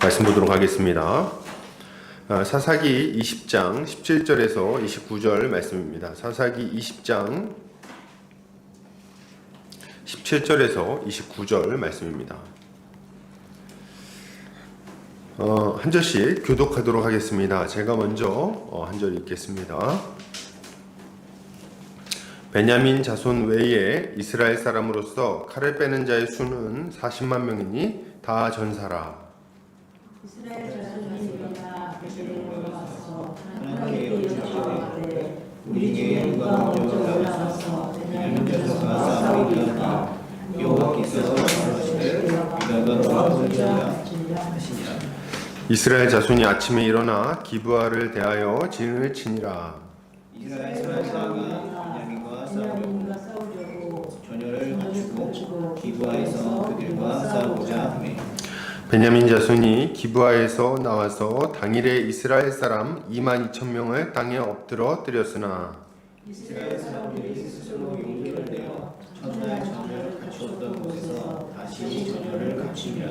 말씀 보도록 하겠습니다. 사사기 20장 17절에서 29절 말씀입니다. 사사기 20장 17절에서 29절 말씀입니다. 한 절씩 교독하도록 하겠습니다. 제가 먼저 한 절 읽겠습니다. 베냐민 자손 외에 이스라엘 사람으로서 칼을 빼는 자의 수는 40만 명이니 다 전사라. 이스라엘 자손이 일어나 베들레헴으로 와서 하나님께 여쭈어가되 우리 중에 누가 먼저 올라가서 베냐민 자손과 싸우리이까 여호와께서 말하시되 유다가 돌아오리라 하시니라. 이스라엘 자손이 아침에 일어나 기브아를 대하여 진을 치니라. 이스라엘 사람이 베냐민과 싸우려고 전열을 갖추고 기브아에서 그들과 싸우고자 하매 베냐민 자손이 기브아에서 나와서 당일에 이스라엘 사람 22,000명을 땅에 엎드러 뜨렸으나 이스라엘 사람들이 스스로 용기를 내어 첫날 전열을 갖추었던 곳에서 다시 전열을 갖추니라.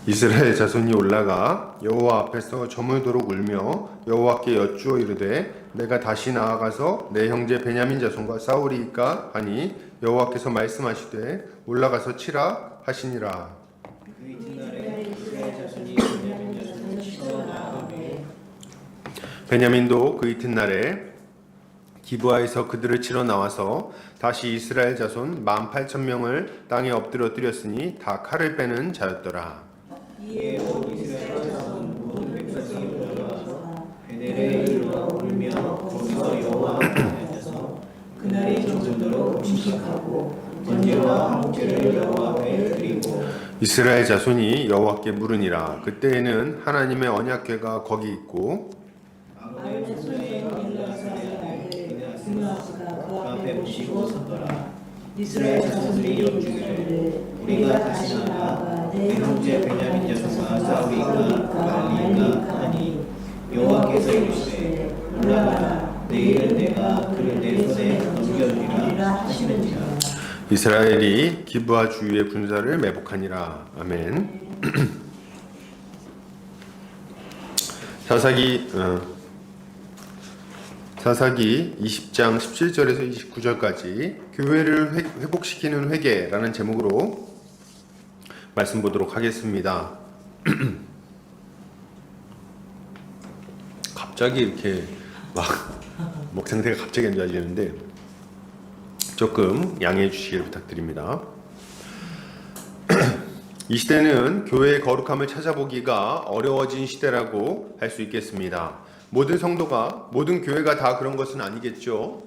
이스라엘 자손이 올라가 여호와 앞에서 저물도록 울며 여호와께 여쭈어 이르되 내가 다시 나아가서 내 형제 베냐민 자손과 싸우리이까 하니 여호와께서 말씀하시되 올라가서 치라 하시니라. 그 이튿날에 이스라엘 자손이 베냐민 자손을 치러 나아가매 베냐민도 그 이튿날에 기브아에서 그들을 치러 나와서 다시 이스라엘 자손 18,000명을 땅에 엎드려 뜨렸으니 다 칼을 빼는 자였더라. 이에 온 이스라엘 자손 모든 백성이 올라와 베델에 이르러 울며 거기서 여호와 앞에 앉아서 그날이 정전으로 음식하고 번제와 화목제를 여호와 앞에 드리고 이스라엘 자손이 여호와께 물으니라. 그때에는 하나님의 언약궤가 거기 있고 아론의 손에 일라사의 아들 스마스가 그 앞에 모시고 섰더라. 이스라엘 자손들이 여쭈기를 우리가 다시 나아가 내 형제 베냐민 자손과 싸우리이까 말리이까 하니 여호와께서 이르시되 올라가라 내일은 내가 그를 내 손에 넘겨주리라 하시는지라. 이스라엘이 기브아 주위의 군사를 매복하니라. 아멘. 사사기 20장 17절에서 29절까지 교회를 회복시키는 회개라는 제목으로 말씀 보도록 하겠습니다. 갑자기 이렇게 목 상태가 갑자기 안 좋아지는데 조금 양해해 주시길 부탁드립니다. 이 시대는 교회의 거룩함을 찾아보기가 어려워진 시대라고 할 수 있겠습니다. 모든 성도가, 모든 교회가 다 그런 것은 아니겠죠.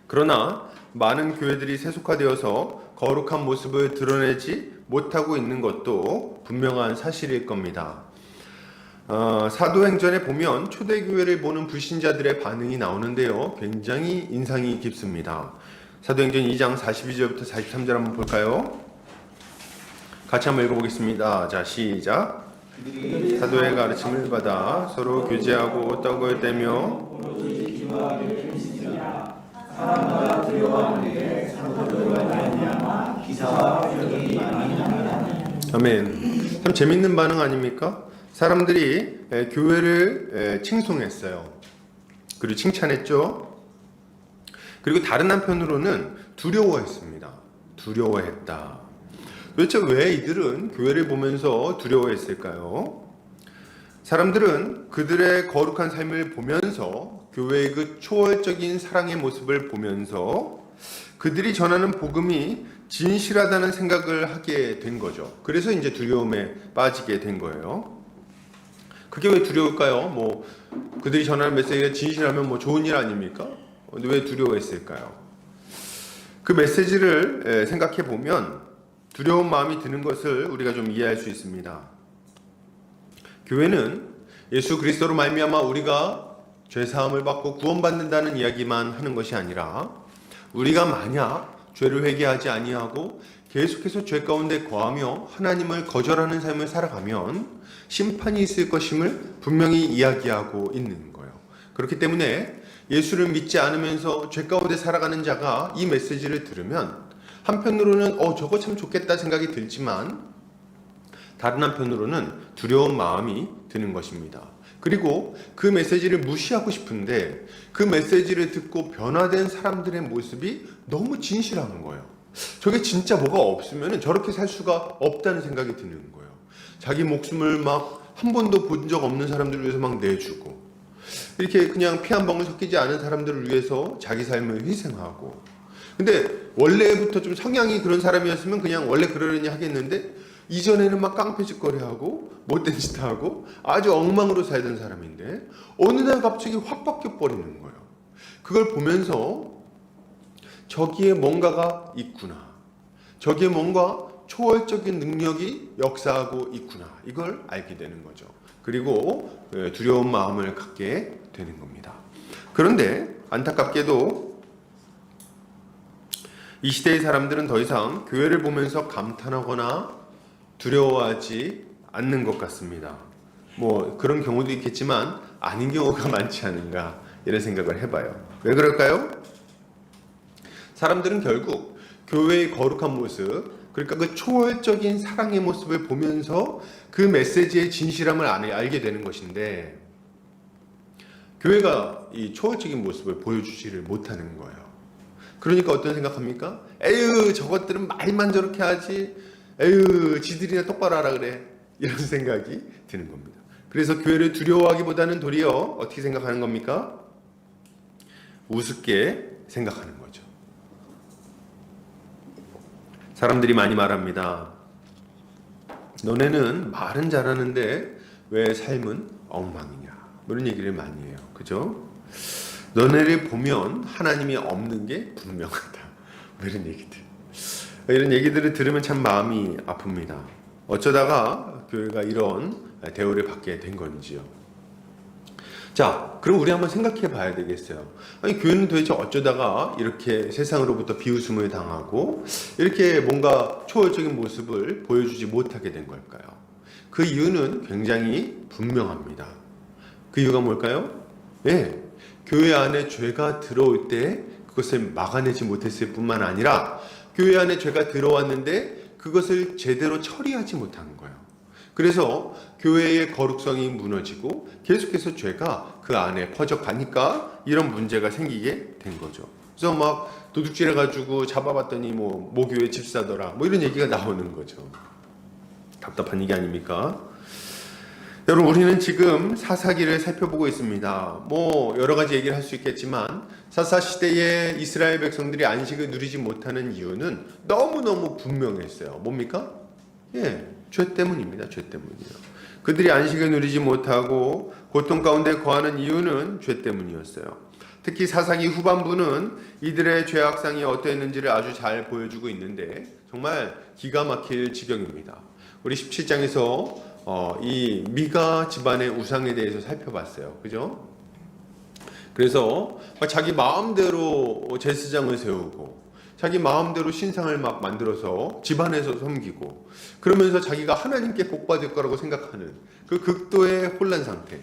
그러나 많은 교회들이 세속화되어서 거룩한 모습을 드러내지 못하고 있는 것도 분명한 사실일 겁니다. 사도행전에 보면 초대교회를 보는 불신자들의 반응이 나오는데요. 굉장히 인상이 깊습니다. 사도행전 2장 42절부터 43절 한번 볼까요? 같이 한번 읽어보겠습니다. 자, 시작. 사도의 가르침을 받아 서로 교제하고 떡을 떼며 사람마다 두려워하는데 사도들과 말미암아 기사와 표적이 많이 나타나니. 아멘. 참 재밌는 반응 아닙니까? 사람들이 교회를 칭송했어요. 그리고 칭찬했죠. 그리고 다른 한편으로는 두려워했습니다. 두려워했다. 도대체 왜 이들은 교회를 보면서 두려워했을까요? 사람들은 그들의 거룩한 삶을 보면서 교회의 그 초월적인 사랑의 모습을 보면서 그들이 전하는 복음이 진실하다는 생각을 하게 된 거죠. 그래서 이제 두려움에 빠지게 된 거예요. 그게 왜 두려울까요? 그들이 전하는 메시지가 진실하면 좋은 일 아닙니까? 근데 왜 두려워했을까요? 그 메시지를 생각해 보면 두려운 마음이 드는 것을 우리가 좀 이해할 수 있습니다. 교회는 예수 그리스도로 말미암아 우리가 죄 사함을 받고 구원받는다는 이야기만 하는 것이 아니라 우리가 만약 죄를 회개하지 아니하고 계속해서 죄 가운데 거하며 하나님을 거절하는 삶을 살아가면 심판이 있을 것임을 분명히 이야기하고 있는 거예요. 그렇기 때문에 예수를 믿지 않으면서 죄 가운데 살아가는 자가 이 메시지를 들으면 한편으로는 저거 참 좋겠다 생각이 들지만 다른 한편으로는 두려운 마음이 드는 것입니다. 그리고 그 메시지를 무시하고 싶은데 그 메시지를 듣고 변화된 사람들의 모습이 너무 진실한 거예요. 저게 진짜 뭐가 없으면 저렇게 살 수가 없다는 생각이 드는 거예요. 자기 목숨을 막 한 번도 본 적 없는 사람들을 위해서 막 내주고, 이렇게 그냥 피 한 방울 섞이지 않은 사람들을 위해서 자기 삶을 희생하고. 근데 원래부터 좀 성향이 그런 사람이었으면 그냥 원래 그러려니 하겠는데, 이전에는 막 깡패짓거리하고 못된 짓 하고 아주 엉망으로 살던 사람인데 어느 날 갑자기 확 바뀌어버리는 거예요. 그걸 보면서 저기에 뭔가가 있구나, 저기에 뭔가 초월적인 능력이 역사하고 있구나, 이걸 알게 되는 거죠. 그리고 두려운 마음을 갖게 되는 겁니다. 그런데 안타깝게도 이 시대의 사람들은 더 이상 교회를 보면서 감탄하거나 두려워하지 않는 것 같습니다. 뭐 그런 경우도 있겠지만 아닌 경우가 많지 않은가, 이런 생각을 해봐요. 왜 그럴까요? 사람들은 결국 교회의 거룩한 모습, 그러니까 그 초월적인 사랑의 모습을 보면서 그 메시지의 진실함을 알게 되는 것인데, 교회가 이 초월적인 모습을 보여주지를 못하는 거예요. 그러니까 어떤 생각합니까? 에휴, 저것들은 말만 저렇게 하지, 에휴, 지들이나 똑바로 하라 그래, 이런 생각이 드는 겁니다. 그래서 교회를 두려워하기보다는 도리어 어떻게 생각하는 겁니까? 우습게 생각하는 거죠. 사람들이 많이 말합니다. 너네는 말은 잘하는데 왜 삶은 엉망이냐, 이런 얘기를 많이 해요. 그죠? 너네를 보면 하나님이 없는 게 분명하다, 이런 얘기들. 이런 얘기들을 들으면 참 마음이 아픕니다. 어쩌다가 교회가 이런 대우를 받게 된 건지요. 자, 그럼 우리 한번 생각해 봐야 되겠어요. 아니, 교회는 도대체 어쩌다가 이렇게 세상으로부터 비웃음을 당하고 이렇게 뭔가 초월적인 모습을 보여주지 못하게 된 걸까요? 그 이유는 굉장히 분명합니다. 그 이유가 뭘까요? 네, 교회 안에 죄가 들어올 때 그것을 막아내지 못했을 뿐만 아니라 교회 안에 죄가 들어왔는데 그것을 제대로 처리하지 못한 거예요. 그래서 교회의 거룩성이 무너지고 계속해서 죄가 그 안에 퍼져가니까 이런 문제가 생기게 된 거죠. 그래서 막 도둑질해가지고 잡아봤더니 뭐 모교회 집사더라, 뭐 이런 얘기가 나오는 거죠. 답답한 얘기 아닙니까? 여러분, 우리는 지금 사사기를 살펴보고 있습니다. 뭐 여러 가지 얘기를 할 수 있겠지만 사사 시대에 이스라엘 백성들이 안식을 누리지 못하는 이유는 너무너무 분명했어요. 뭡니까? 예, 죄 때문입니다. 죄 때문이에요. 그들이 안식을 누리지 못하고 고통 가운데 거하는 이유는 죄 때문이었어요. 특히 사사기 후반부는 이들의 죄악상이 어떠했는지를 아주 잘 보여주고 있는데 정말 기가 막힐 지경입니다. 우리 17장에서 이 미가 집안의 우상에 대해서 살펴봤어요. 그죠? 그래서 자기 마음대로 제사장을 세우고 자기 마음대로 신상을 막 만들어서 집안에서 섬기고 그러면서 자기가 하나님께 복받을 거라고 생각하는 그 극도의 혼란 상태.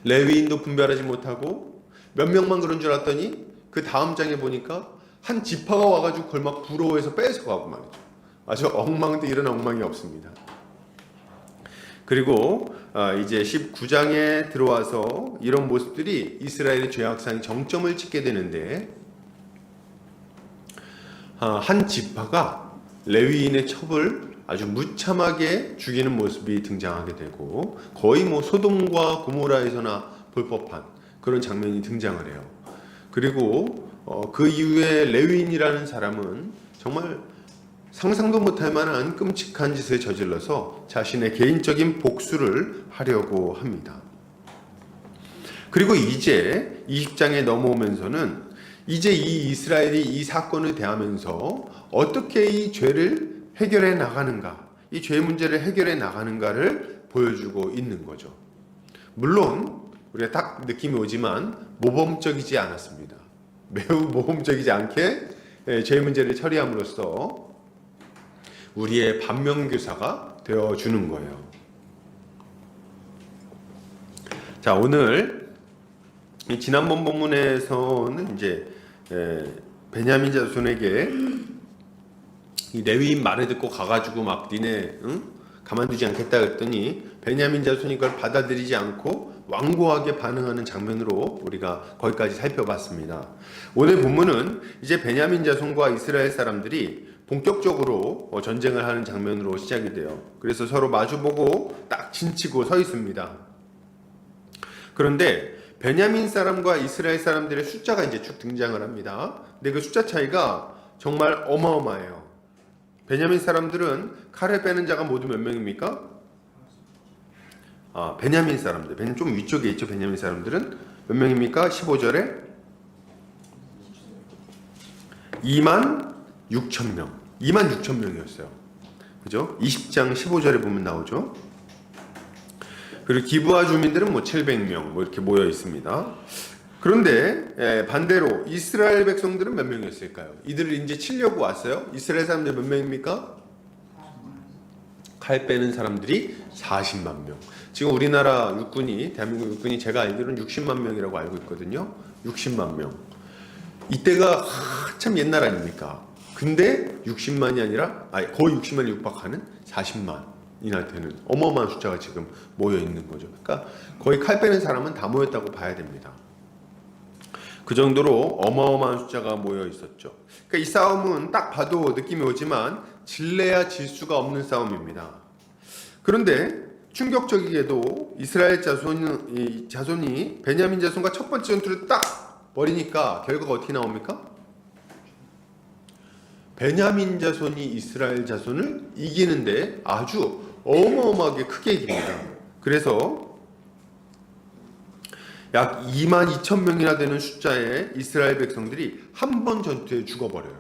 레위인도 분별하지 못하고 몇 명만 그런 줄 알았더니 그 다음 장에 보니까 한 지파가 와가지고 그걸 막 부러워해서 뺏어가고 말이죠. 아주 엉망인데 이런 엉망이 없습니다. 그리고 이제 19장에 들어와서 이런 모습들이 이스라엘의 죄악상이 정점을 찍게 되는데 한 지파가 레위인의 첩을 아주 무참하게 죽이는 모습이 등장하게 되고 거의 뭐 소돔과 고모라에서나 볼 법한 그런 장면이 등장을 해요. 그리고 그 이후에 레위인이라는 사람은 정말 상상도 못할 만한 끔찍한 짓을 저질러서 자신의 개인적인 복수를 하려고 합니다. 그리고 이제 20장에 넘어오면서는 이제 이 이스라엘이 이 사건을 대하면서 어떻게 이 죄를 해결해 나가는가, 이 죄 문제를 해결해 나가는가를 보여주고 있는 거죠. 물론 우리가 딱 느낌이 오지만 모범적이지 않았습니다. 매우 모범적이지 않게 죄 문제를 처리함으로써 우리의 반면교사가 되어주는 거예요. 자, 오늘 지난번 본문에서는 이제 베냐민 자손에게 이 레위인 말을 듣고 가가지고 막 니네 가만두지 않겠다 그랬더니 베냐민 자손이 이걸 받아들이지 않고 완고하게 반응하는 장면으로 우리가 거기까지 살펴봤습니다. 오늘 본문은 이제 베냐민 자손과 이스라엘 사람들이 본격적으로 전쟁을 하는 장면으로 시작이 돼요. 그래서 서로 마주보고 딱 진치고 서 있습니다. 그런데 베냐민 사람과 이스라엘 사람들의 숫자가 이제 쭉 등장을 합니다. 근데 그 숫자 차이가 정말 어마어마해요. 베냐민 사람들은 칼을 빼는 자가 모두 몇 명입니까? 베냐민 사람들, 좀 위쪽에 있죠. 베냐민 사람들은 몇 명입니까? 15절에 2만 6천 명, 2만 6천 명이었어요. 그죠? 20장 15절에 보면 나오죠. 그리고 기브아 주민들은 700명 이렇게 모여 있습니다. 그런데 반대로 이스라엘 백성들은 몇 명이었을까요? 이들을 이제 치려고 왔어요. 이스라엘 사람들 몇 명입니까? 칼 빼는 사람들이 40만 명. 지금 우리나라 육군이, 대한민국 육군이 제가 알기로는 60만 명이라고 알고 있거든요. 60만 명. 이때가 한참 옛날 아닙니까? 근데 60만이 아니라 거의 60만이 육박하는 40만이나 되는 어마어마한 숫자가 지금 모여 있는 거죠. 그러니까 거의 칼 빼는 사람은 다 모였다고 봐야 됩니다. 그 정도로 어마어마한 숫자가 모여 있었죠. 그러니까 이 싸움은 딱 봐도 느낌이 오지만 질래야 질 수가 없는 싸움입니다. 그런데 충격적이게도 이스라엘 자손이 베냐민 자손과 첫 번째 전투를 딱 벌이니까 결과가 어떻게 나옵니까? 베냐민 자손이 이스라엘 자손을 이기는데 아주 어마어마하게 크게 이깁니다. 그래서 약 2만 2천 명이나 되는 숫자의 이스라엘 백성들이 한 번 전투에 죽어버려요.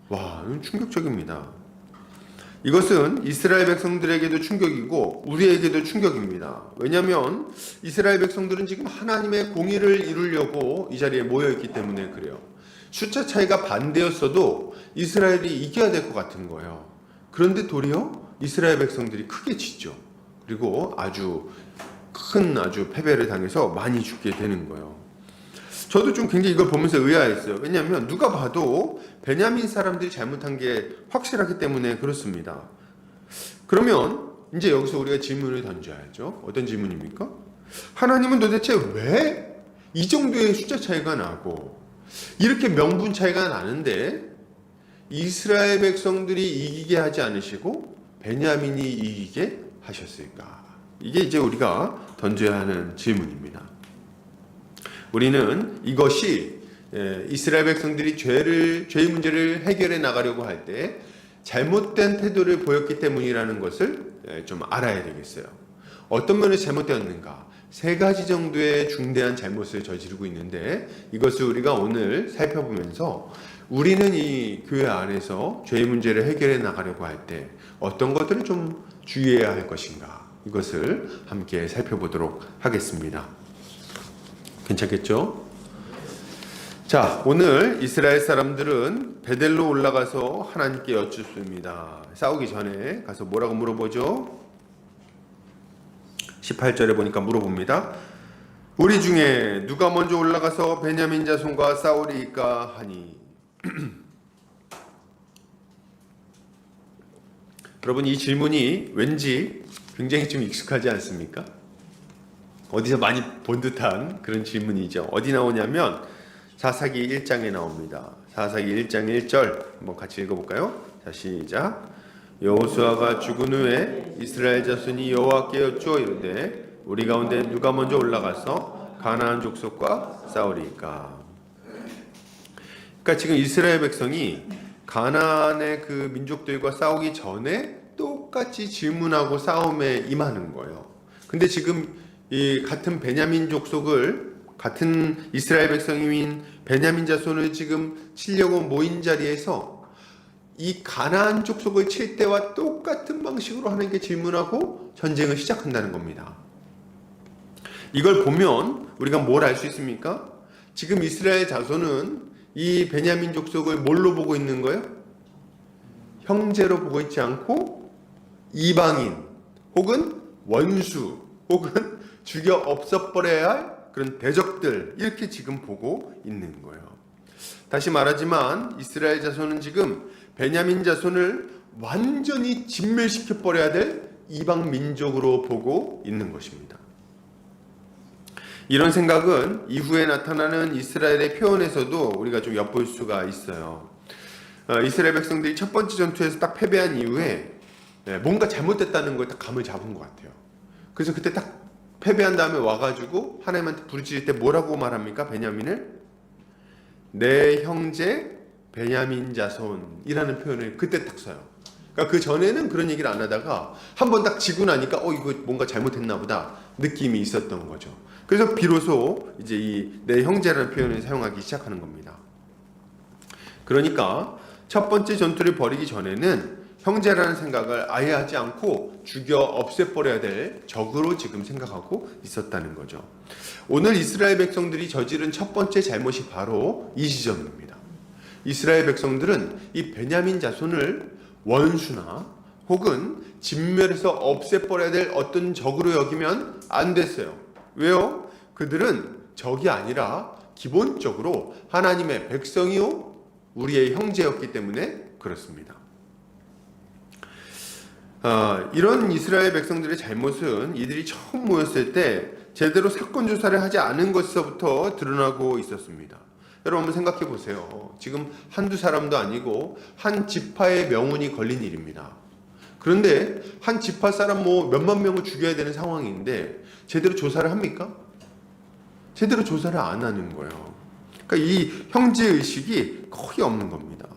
와, 이건 충격적입니다. 이것은 이스라엘 백성들에게도 충격이고 우리에게도 충격입니다. 왜냐하면 이스라엘 백성들은 지금 하나님의 공의를 이루려고 이 자리에 모여있기 때문에 그래요. 숫자 차이가 반대였어도 이스라엘이 이겨야 될 것 같은 거예요. 그런데 도리어 이스라엘 백성들이 크게 지죠. 그리고 아주 패배를 당해서 많이 죽게 되는 거예요. 저도 좀 굉장히 이걸 보면서 의아했어요. 왜냐하면 누가 봐도 베냐민 사람들이 잘못한 게 확실하기 때문에 그렇습니다. 그러면 이제 여기서 우리가 질문을 던져야죠. 어떤 질문입니까? 하나님은 도대체 왜 이 정도의 숫자 차이가 나고 이렇게 명분 차이가 나는데 이스라엘 백성들이 이기게 하지 않으시고 베냐민이 이기게 하셨을까? 이게 이제 우리가 던져야 하는 질문입니다. 우리는 이것이 이스라엘 백성들이 죄의 문제를 해결해 나가려고 할 때 잘못된 태도를 보였기 때문이라는 것을 좀 알아야 되겠어요. 어떤 면에서 잘못되었는가? 3가지 정도의 중대한 잘못을 저지르고 있는데 이것을 우리가 오늘 살펴보면서 우리는 이 교회 안에서 죄의 문제를 해결해 나가려고 할 때 어떤 것들을 좀 주의해야 할 것인가? 이것을 함께 살펴보도록 하겠습니다. 괜찮겠죠? 자, 오늘 이스라엘 사람들은 베델로 올라가서 하나님께 여쭙습니다. 싸우기 전에 가서 뭐라고 물어보죠? 18절에 보니까 물어봅니다. 우리 중에 누가 먼저 올라가서 베냐민 자손과 싸우리까 하니. 여러분, 이 질문이 왠지 굉장히 좀 익숙하지 않습니까? 어디서 많이 본 듯한 그런 질문이죠. 어디 나오냐면 사사기 1장에 나옵니다. 사사기 1장 1절 한번 같이 읽어볼까요? 자, 시작. 여호수아가 죽은 후에 이스라엘 자손이 여호와께 여쭈어 이르되 우리 가운데 누가 먼저 올라가서 가나안 족속과 싸우리까? 그러니까 지금 이스라엘 백성이 가나안의 그 민족들과 싸우기 전에 똑같이 질문하고 싸움에 임하는 거예요. 근데 지금 이 같은 베냐민 족속을 같은 이스라엘 백성인 베냐민 자손을 지금 치려고 모인 자리에서 이 가나안 족속을 칠 때와 똑같은 방식으로 하나님께 질문하고 전쟁을 시작한다는 겁니다. 이걸 보면 우리가 뭘 알 수 있습니까? 지금 이스라엘 자손은 이 베냐민 족속을 뭘로 보고 있는 거예요? 형제로 보고 있지 않고 이방인 혹은 원수 혹은 죽여 없애버려야 할 그런 대적들 이렇게 지금 보고 있는 거예요. 다시 말하지만 이스라엘 자손은 지금 베냐민 자손을 완전히 진멸시켜 버려야 될 이방 민족으로 보고 있는 것입니다. 이런 생각은 이후에 나타나는 이스라엘의 표현에서도 우리가 좀 엿볼 수가 있어요. 이스라엘 백성들이 첫 번째 전투에서 딱 패배한 이후에 뭔가 잘못됐다는 걸 딱 감을 잡은 것 같아요. 그래서 그때 딱 패배한 다음에 와가지고 하나님한테 부르짖을 때 뭐라고 말합니까? 베냐민을 내 형제 베냐민 자손이라는 표현을 그때 딱 써요. 그러니까 그 전에는 그런 얘기를 안 하다가 한번 딱 지고 나니까 이거 뭔가 잘못했나 보다 느낌이 있었던 거죠. 그래서 비로소 이제 이 내 형제라는 표현을 사용하기 시작하는 겁니다. 그러니까 첫 번째 전투를 벌이기 전에는 형제라는 생각을 아예 하지 않고 죽여 없애버려야 될 적으로 지금 생각하고 있었다는 거죠. 오늘 이스라엘 백성들이 저지른 첫 번째 잘못이 바로 이 지점입니다. 이스라엘 백성들은 이 베냐민 자손을 원수나 혹은 진멸해서 없애버려야 될 어떤 적으로 여기면 안 됐어요. 왜요? 그들은 적이 아니라 기본적으로 하나님의 백성이요 우리의 형제였기 때문에 그렇습니다. 이런 이스라엘 백성들의 잘못은 이들이 처음 모였을 때 제대로 사건 조사를 하지 않은 것에서부터 드러나고 있었습니다. 여러분 한번 생각해 보세요. 지금 한두 사람도 아니고 한 지파의 명운이 걸린 일입니다. 그런데 한 지파 사람 몇만 명을 죽여야 되는 상황인데 제대로 조사를 합니까? 제대로 조사를 안 하는 거예요. 그러니까 이 형제의식이 거의 없는 겁니다.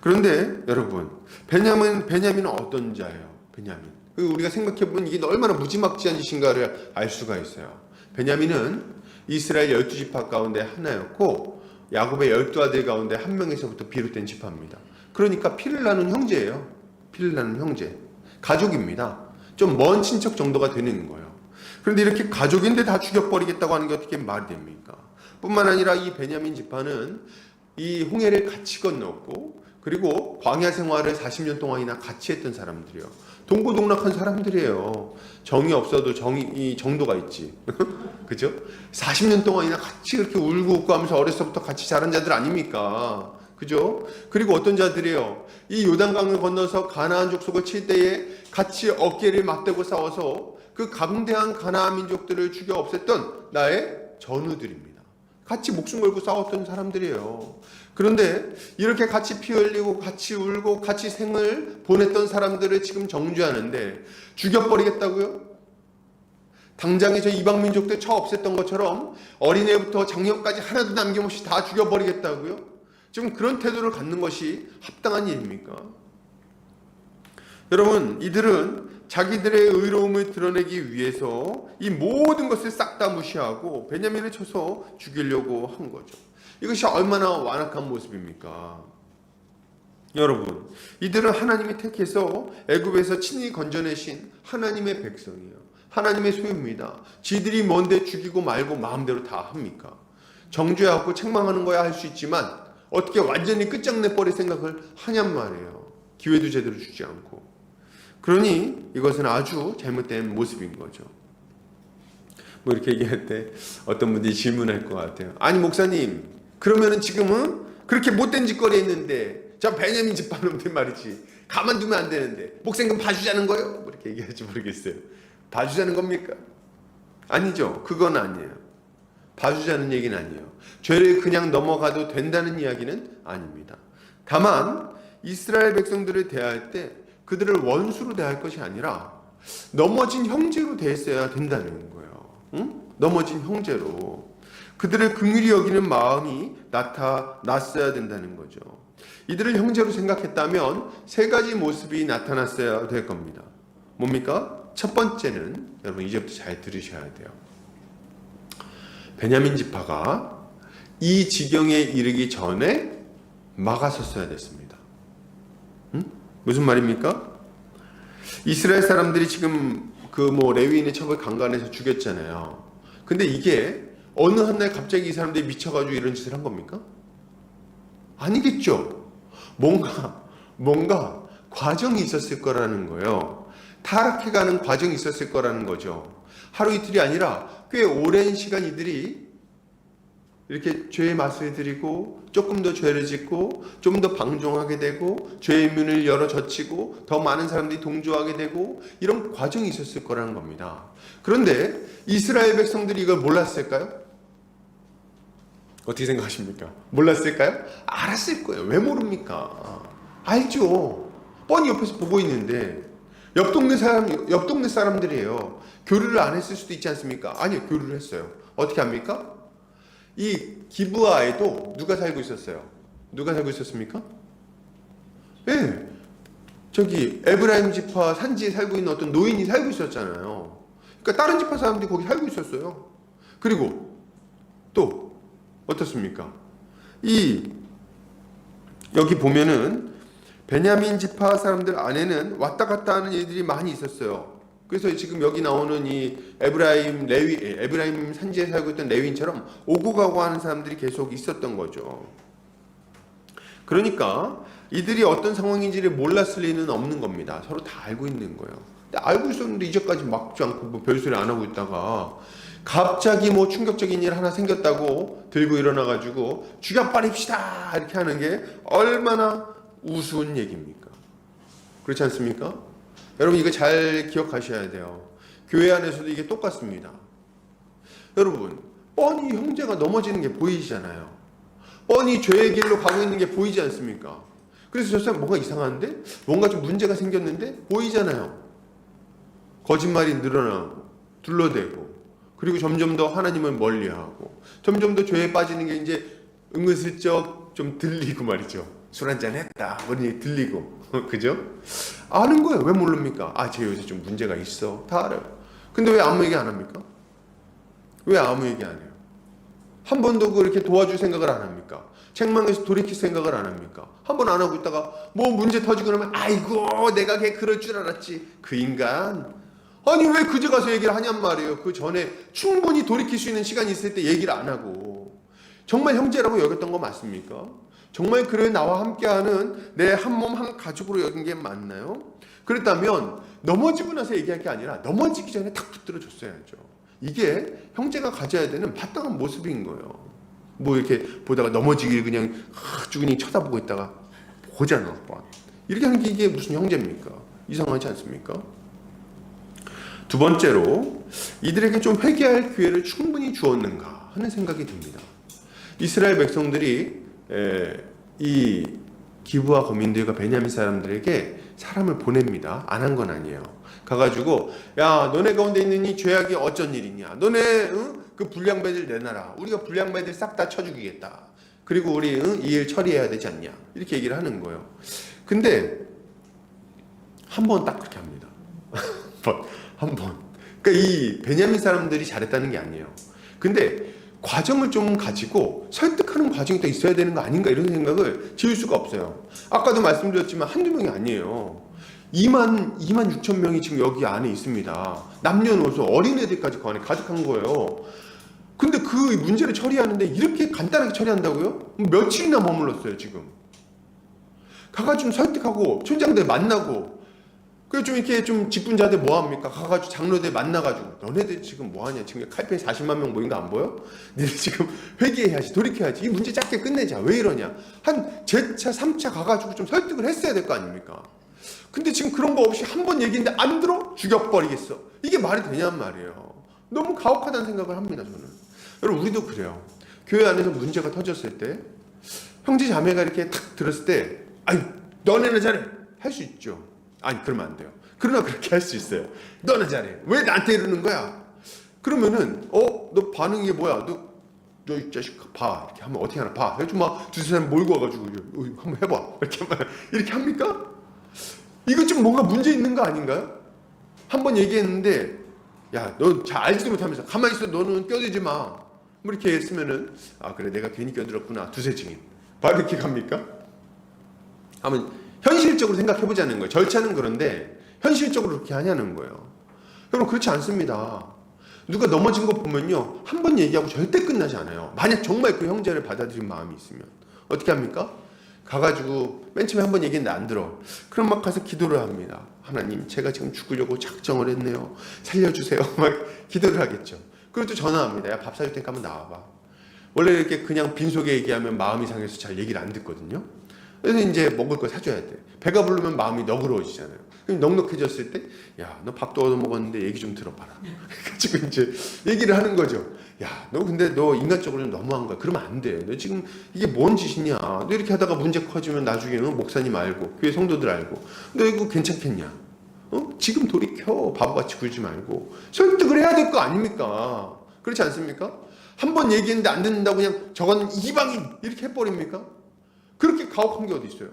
그런데 여러분 베냐민은 어떤 자예요? 베냐민. 우리가 생각해보면 이게 얼마나 무지막지한 짓인가를 알 수가 있어요. 베냐민은 이스라엘 12지파 가운데 하나였고 야곱의 12아들 가운데 한 명에서부터 비롯된 지파입니다. 그러니까 피를 나눈 형제예요. 피를 나눈 형제. 가족입니다. 좀 먼 친척 정도가 되는 거예요. 그런데 이렇게 가족인데 다 죽여버리겠다고 하는 게 어떻게 말이 됩니까? 뿐만 아니라 이 베냐민 지파는 이 홍해를 같이 건넜고 그리고 광야 생활을 40년 동안이나 같이 했던 사람들이에요. 동고동락한 사람들이에요. 정이 없어도 정도가 있지. 그죠? 40년 동안이나 같이 그렇게 울고 웃고 하면서 어렸을 때부터 같이 자란 자들 아닙니까? 그죠? 그리고 어떤 자들이에요. 이 요단강을 건너서 가나안 족속을 칠 때에 같이 어깨를 맞대고 싸워서 그 강대한 가나안 민족들을 죽여 없앴던 나의 전우들입니다. 같이 목숨 걸고 싸웠던 사람들이에요. 그런데 이렇게 같이 피 흘리고 같이 울고 같이 생을 보냈던 사람들을 지금 정죄하는데 죽여버리겠다고요? 당장에 저 이방 민족들 쳐 없앴던 것처럼 어린애부터 장년까지 하나도 남김없이 다 죽여버리겠다고요? 지금 그런 태도를 갖는 것이 합당한 일입니까? 여러분, 이들은 자기들의 의로움을 드러내기 위해서 이 모든 것을 싹 다 무시하고 베냐민을 쳐서 죽이려고 한 거죠. 이것이 얼마나 완악한 모습입니까? 여러분, 이들은 하나님이 택해서 애굽에서 친히 건져내신 하나님의 백성이에요. 하나님의 소유입니다. 지들이 뭔데 죽이고 말고 마음대로 다 합니까? 정죄하고 책망하는 거야 할 수 있지만 어떻게 완전히 끝장내버릴 생각을 하냔 말이에요. 기회도 제대로 주지 않고. 그러니 이것은 아주 잘못된 모습인 거죠. 이렇게 얘기할 때 어떤 분들이 질문할 것 같아요. 아니 목사님, 그러면은 지금은 그렇게 못된 짓거리 했는데 저 베냐민 집파놈들 말이지 가만두면 안 되는데 목사님 봐주자는 거예요? 이렇게 얘기할지 모르겠어요. 봐주자는 겁니까? 아니죠. 그건 아니에요. 봐주자는 얘기는 아니에요. 죄를 그냥 넘어가도 된다는 이야기는 아닙니다. 다만 이스라엘 백성들을 대할 때 그들을 원수로 대할 것이 아니라 넘어진 형제로 대했어야 된다는 거예요. 응? 넘어진 형제로 그들을 긍휼히 여기는 마음이 나타났어야 된다는 거죠. 이들을 형제로 생각했다면 세 가지 모습이 나타났어야 될 겁니다. 뭡니까? 첫 번째는 여러분 이제부터 잘 들으셔야 돼요. 베냐민 지파가 이 지경에 이르기 전에 막아섰어야 됐습니다. 무슨 말입니까? 이스라엘 사람들이 지금 레위인의 첩을 강간해서 죽였잖아요. 근데 이게 어느 한날 갑자기 이 사람들이 미쳐가지고 이런 짓을 한 겁니까? 아니겠죠. 뭔가 과정이 있었을 거라는 거예요. 타락해가는 과정이 있었을 거라는 거죠. 하루 이틀이 아니라 꽤 오랜 시간 이들이 이렇게 죄의 맛을 들이고 조금 더 죄를 짓고 좀 더 방종하게 되고 죄의 문을 열어 젖히고 더 많은 사람들이 동조하게 되고 이런 과정이 있었을 거라는 겁니다. 그런데 이스라엘 백성들이 이걸 몰랐을까요? 어떻게 생각하십니까? 몰랐을까요? 알았을 거예요. 왜 모릅니까? 알죠. 뻔히 옆에서 보고 있는데 옆 동네 사람들이에요. 교류를 안 했을 수도 있지 않습니까? 아니요, 교류를 했어요. 어떻게 합니까? 이 기브아에도 누가 살고 있었어요? 누가 살고 있었습니까? 예, 저기 에브라임 지파 산지에 살고 있는 어떤 노인이 살고 있었잖아요. 그러니까 다른 지파 사람들이 거기 살고 있었어요. 그리고 또 어떻습니까? 여기 보면은 베냐민 지파 사람들 안에는 왔다 갔다 하는 일들이 많이 있었어요. 그래서 지금 여기 나오는 이 에브라임 산지에 살고 있던 레위인처럼 오고 가고 하는 사람들이 계속 있었던 거죠. 그러니까 이들이 어떤 상황인지를 몰랐을 리는 없는 겁니다. 서로 다 알고 있는 거예요. 근데 알고 있었는데 이제까지 막지 않고 뭐 별소리 안 하고 있다가 갑자기 뭐 충격적인 일 하나 생겼다고 들고 일어나가지고 죽여버립시다 이렇게 하는 게 얼마나 우스운 얘기입니까? 그렇지 않습니까? 여러분 이거 잘 기억하셔야 돼요. 교회 안에서도 이게 똑같습니다. 여러분 뻔히 형제가 넘어지는 게 보이잖아요. 뻔히 죄의 길로 가고 있는 게 보이지 않습니까? 그래서 저 사람 뭔가 이상한데? 뭔가 좀 문제가 생겼는데? 보이잖아요. 거짓말이 늘어나고 둘러대고 그리고 점점 더 하나님을 멀리하고 점점 더 죄에 빠지는 게 이제 은근슬쩍 좀 들리고 말이죠. 술 한잔 했다 뭐니 들리고 그죠? 아는 거예요. 왜 모릅니까? 쟤 요새 좀 문제가 있어. 다 알아요. 근데 왜 아무 얘기 안 합니까? 왜 아무 얘기 안 해요? 한 번도 그렇게 도와줄 생각을 안 합니까? 책망에서 돌이킬 생각을 안 합니까? 한 번 안 하고 있다가 뭐 문제 터지고 그러면 아이고 내가 걔 그럴 줄 알았지. 그 인간 아니 왜 그제 가서 얘기를 하냔 말이에요. 그 전에 충분히 돌이킬 수 있는 시간이 있을 때 얘기를 안 하고 정말 형제라고 여겼던 거 맞습니까? 정말 그래 나와 함께하는 내 한 몸 한 가족으로 여긴 게 맞나요? 그랬다면 넘어지고 나서 얘기할 게 아니라 넘어지기 전에 탁 붙들어 줬어야죠. 이게 형제가 가져야 되는 마땅한 모습인 거예요. 뭐 이렇게 보다가 넘어지길 그냥 아주 그냥 쳐다보고 있다가 보잖아. 이렇게 하는 게 이게 무슨 형제입니까? 이상하지 않습니까? 두 번째로 이들에게 좀 회개할 기회를 충분히 주었는가 하는 생각이 듭니다. 이스라엘 백성들이 이 기브아 거민들과 베냐민 사람들에게 사람을 보냅니다. 안 한 건 아니에요. 가가지고 야 너네 가운데 있는 이 죄악이 어쩐 일이냐. 너네 그 불량배들 내놔라. 우리가 불량배들 싹 다 쳐죽이겠다. 그리고 우리 이 일 처리해야 되지 않냐. 이렇게 얘기를 하는 거예요. 근데 한 번 딱 그렇게 합니다. 한 번. 그러니까 이 베냐민 사람들이 잘했다는 게 아니에요. 근데 과정을 좀 가지고 설득하는 과정이 더 있어야 되는 거 아닌가 이런 생각을 지울 수가 없어요. 아까도 말씀드렸지만 한두 명이 아니에요. 2만 6천 명이 지금 여기 안에 있습니다. 남녀노소 어린애들까지 그 안에 가득한 거예요. 근데 그 문제를 처리하는데 이렇게 간단하게 처리한다고요? 며칠이나 머물렀어요 지금. 가가지고 설득하고 촌장들 만나고 그래서 좀 이렇게 좀 직분자들 뭐합니까? 가가지고 장로들 만나가지고 너네들 지금 뭐하냐? 지금 칼페이 40만 명 모인 거 안 보여? 니들 지금 회개해야지 돌이켜야지 이 문제 짧게 끝내자. 왜 이러냐? 한 제차 3차 가가지고 좀 설득을 했어야 될 거 아닙니까? 근데 지금 그런 거 없이 한 번 얘기인데 안 들어? 죽여버리겠어. 이게 말이 되냔 말이에요. 너무 가혹하다는 생각을 합니다 저는. 여러분 우리도 그래요. 교회 안에서 문제가 터졌을 때 형제 자매가 이렇게 탁 들었을 때 아니 너네는 잘해 할 수 있죠. 아니 그러면 안 돼요. 그러나 그렇게 할 수 있어요. 너는 잘해. 왜 나한테 이러는 거야? 그러면은 너 반응이 뭐야? 너 이 자식 봐. 이렇게 하면 어떻게 하나 봐. 그래서 막 두세 사람 몰고 와가지고 한번 해봐. 이렇게 합니까? 이거 좀 뭔가 문제 있는 거 아닌가요? 한번 얘기했는데 야 너 잘 알지도 못하면서 가만히 있어. 너는 껴들지 마. 뭐 이렇게 했으면은 그래 내가 괜히 껴들었구나. 두세 증인. 바로 이렇게 갑니까? 하면 현실적으로 생각해보자는 거예요. 절차는 그런데 현실적으로 그렇게 하냐는 거예요. 여러분 그렇지 않습니다. 누가 넘어진 거 보면요. 한 번 얘기하고 절대 끝나지 않아요. 만약 정말 그 형제를 받아들인 마음이 있으면 어떻게 합니까? 가가지고 맨 처음에 한 번 얘기했는데 안 들어. 그럼 막 가서 기도를 합니다. 하나님 제가 지금 죽으려고 작정을 했네요. 살려주세요. 막 기도를 하겠죠. 그리고 또 전화합니다. 야 밥 사줄 테니까 한번 나와봐. 원래 이렇게 그냥 빈속에 얘기하면 마음이 상해서 잘 얘기를 안 듣거든요. 그래서 이제 먹을 거 사줘야 돼. 배가 부르면 마음이 너그러워지잖아요. 그럼 넉넉해졌을 때, 야, 너 밥도 얻어 먹었는데 얘기 좀 들어봐라. 그래가지고 이제 얘기를 하는 거죠. 야, 너 근데 너 인간적으로 좀 너무한 거야. 그러면 안 돼. 너 지금 이게 뭔 짓이냐. 너 이렇게 하다가 문제 커지면 나중에는 목사님 알고, 교회 성도들 알고, 너 이거 괜찮겠냐. 지금 돌이켜. 바보같이 굴지 말고. 설득을 해야 될 거 아닙니까? 그렇지 않습니까? 한 번 얘기했는데 안 듣는다고 그냥 저건 이방인 이렇게 해버립니까? 그렇게 가혹한 게 어디 있어요?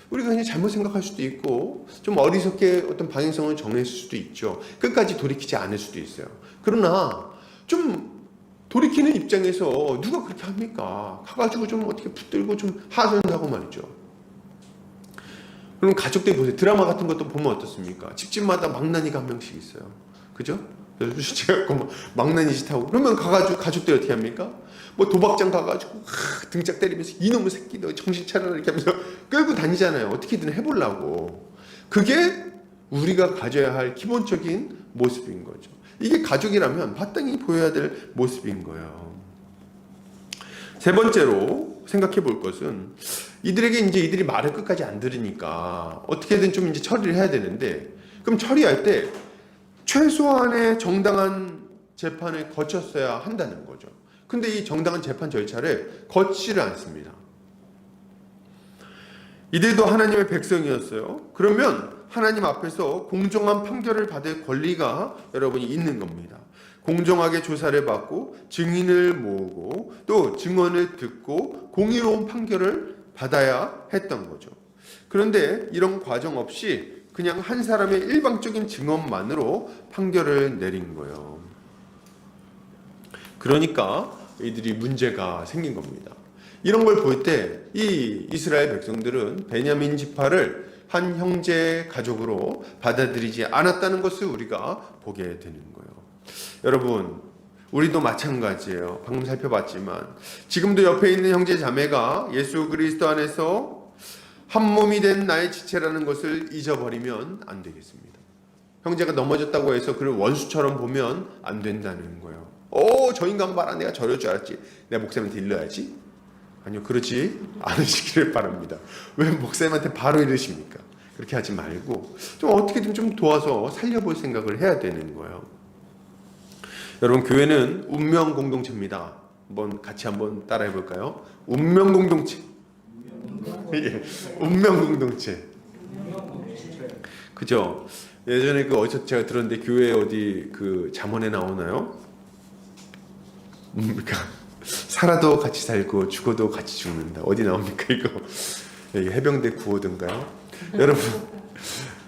우리가 그냥 잘못 생각할 수도 있고 좀 어리석게 어떤 방향성을 정했을 수도 있죠. 끝까지 돌이키지 않을 수도 있어요. 그러나 좀 돌이키는 입장에서 누가 그렇게 합니까? 가가지고 좀 어떻게 붙들고 좀 하소연하고 말이죠. 그럼 가족들 보세요. 드라마 같은 것도 보면 어떻습니까? 집집마다 망나니가 한 명씩 있어요. 그죠? 제가 망나니 짓 하고 그러면 가가지고 가족들 어떻게 합니까? 뭐 도박장 가가지고 등짝 때리면서 이놈의 새끼 너 정신 차려라 이렇게 하면서 끌고 다니잖아요. 어떻게든 해보려고. 그게 우리가 가져야 할 기본적인 모습인 거죠. 이게 가족이라면 마땅히 보여야 될 모습인 거예요. 세 번째로 생각해 볼 것은 이들에게 이제 이들이 말을 끝까지 안 들으니까 어떻게든 좀 이제 처리를 해야 되는데 그럼 처리할 때 최소한의 정당한 재판을 거쳤어야 한다는 거죠. 근데 이 정당한 재판 절차를 거치지를 않습니다. 이들도 하나님의 백성이었어요. 그러면 하나님 앞에서 공정한 판결을 받을 권리가 여러분이 있는 겁니다. 공정하게 조사를 받고 증인을 모으고 또 증언을 듣고 공의로운 판결을 받아야 했던 거죠. 그런데 이런 과정 없이 그냥 한 사람의 일방적인 증언만으로 판결을 내린 거예요. 그러니까 이들이 문제가 생긴 겁니다. 이런 걸 볼 때 이 이스라엘 백성들은 베냐민 지파를 한 형제 가족으로 받아들이지 않았다는 것을 우리가 보게 되는 거예요. 여러분, 우리도 마찬가지예요. 방금 살펴봤지만 지금도 옆에 있는 형제 자매가 예수 그리스도 안에서 한 몸이 된 나의 지체라는 것을 잊어버리면 안 되겠습니다. 형제가 넘어졌다고 해서 그를 원수처럼 보면 안 된다는 거예요. 저 인간 봐라. 내가 저럴 줄 알았지. 내가 목사님한테 일러야지. 아니요, 그렇지 않으시기를 바랍니다. 왜 목사님한테 바로 이러십니까? 그렇게 하지 말고 좀 어떻게든 좀 도와서 살려볼 생각을 해야 되는 거예요. 여러분, 교회는 운명 공동체입니다. 같이 한번 따라해 볼까요? 운명 공동체. 예, 운명 공동체. 그죠? 예전에 어디서 제가 들었는데 교회 어디 잠언에 나오나요? 뭡니까? 살아도 같이 살고 죽어도 같이 죽는다. 어디 나옵니까 이거? 해병대 구호든가요? 여러분,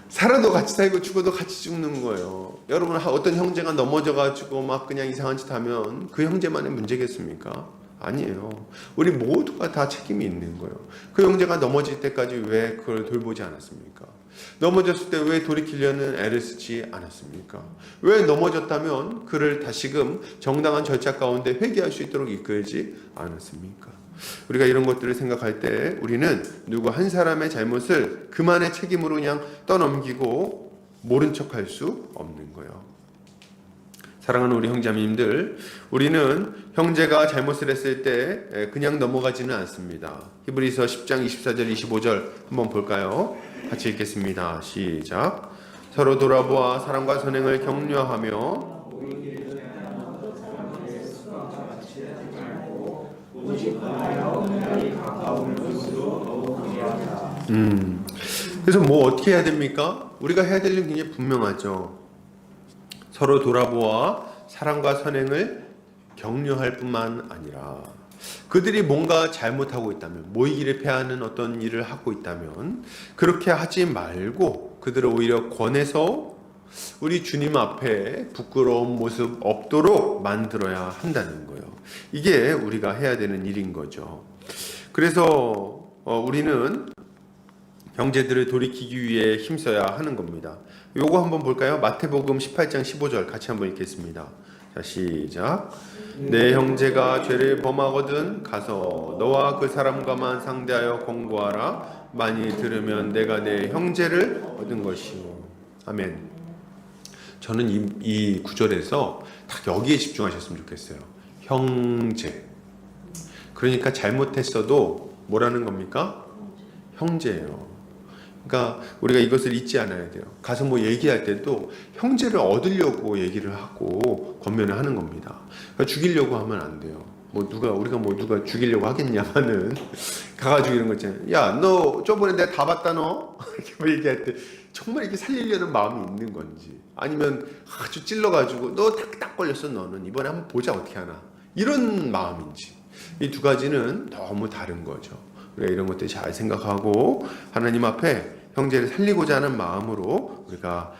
살아도 같이 살고 죽어도 같이 죽는 거예요. 여러분, 어떤 형제가 넘어져가지고 막 그냥 이상한 짓 하면 그 형제만의 문제겠습니까? 아니에요. 우리 모두가 다 책임이 있는 거예요. 그 형제가 넘어질 때까지 왜 그걸 돌보지 않았습니까? 넘어졌을 때 왜 돌이키려는 애를 쓰지 않았습니까? 왜 넘어졌다면 그를 다시금 정당한 절차 가운데 회개할 수 있도록 이끌지 않았습니까? 우리가 이런 것들을 생각할 때 우리는 누구 한 사람의 잘못을 그만의 책임으로 그냥 떠넘기고 모른 척할 수 없는 거예요. 사랑하는 우리 형제자매님들, 우리는 형제가 잘못을 했을 때 그냥 넘어가지는 않습니다. 히브리서 10장 24절 25절 한번 볼까요? 같이 읽겠습니다. 시작. 서로 돌아보아 사랑과 선행을 격려하며 그래서 어떻게 해야 됩니까? 우리가 해야 될 일은 굉장히 분명하죠. 서로 돌아보아 사랑과 선행을 격려할 뿐만 아니라 그들이 뭔가 잘못하고 있다면, 모이기를 패하는 어떤 일을 하고 있다면 그렇게 하지 말고 그들을 오히려 권해서 우리 주님 앞에 부끄러운 모습 없도록 만들어야 한다는 거예요. 이게 우리가 해야 되는 일인 거죠. 그래서 우리는 형제들을 돌이키기 위해 힘써야 하는 겁니다. 요거 한번 볼까요? 마태복음 18장 15절 같이 한번 읽겠습니다. 자, 시작. 내 형제가 죄를 범하거든 가서 너와 그 사람과만 상대하여 공고하라. 많이 들으면 내가 내 형제를 얻은 것이요. 아멘. 저는 이 구절에서 딱 여기에 집중하셨으면 좋겠어요. 형제. 그러니까 잘못했어도 뭐라는 겁니까? 형제예요. 그러니까 우리가 이것을 잊지 않아야 돼요. 가서 뭐 얘기할 때도 형제를 얻으려고 얘기를 하고 권면을 하는 겁니다. 그러니까 죽이려고 하면 안 돼요. 우리가 누가 죽이려고 하겠냐마는 가가지고 이런 거 있잖아요. 야, 너 저번에 내가 다 봤다 너 이렇게 뭐 얘기할 때 정말 이렇게 살리려는 마음이 있는 건지, 아니면 아주 찔러가지고 너 딱 걸렸어 너는 이번에 한번 보자 어떻게 하나, 이런 마음인지, 이 두 가지는 너무 다른 거죠. 우리가 이런 것들 잘 생각하고 하나님 앞에 형제를 살리고자 하는 마음으로 우리가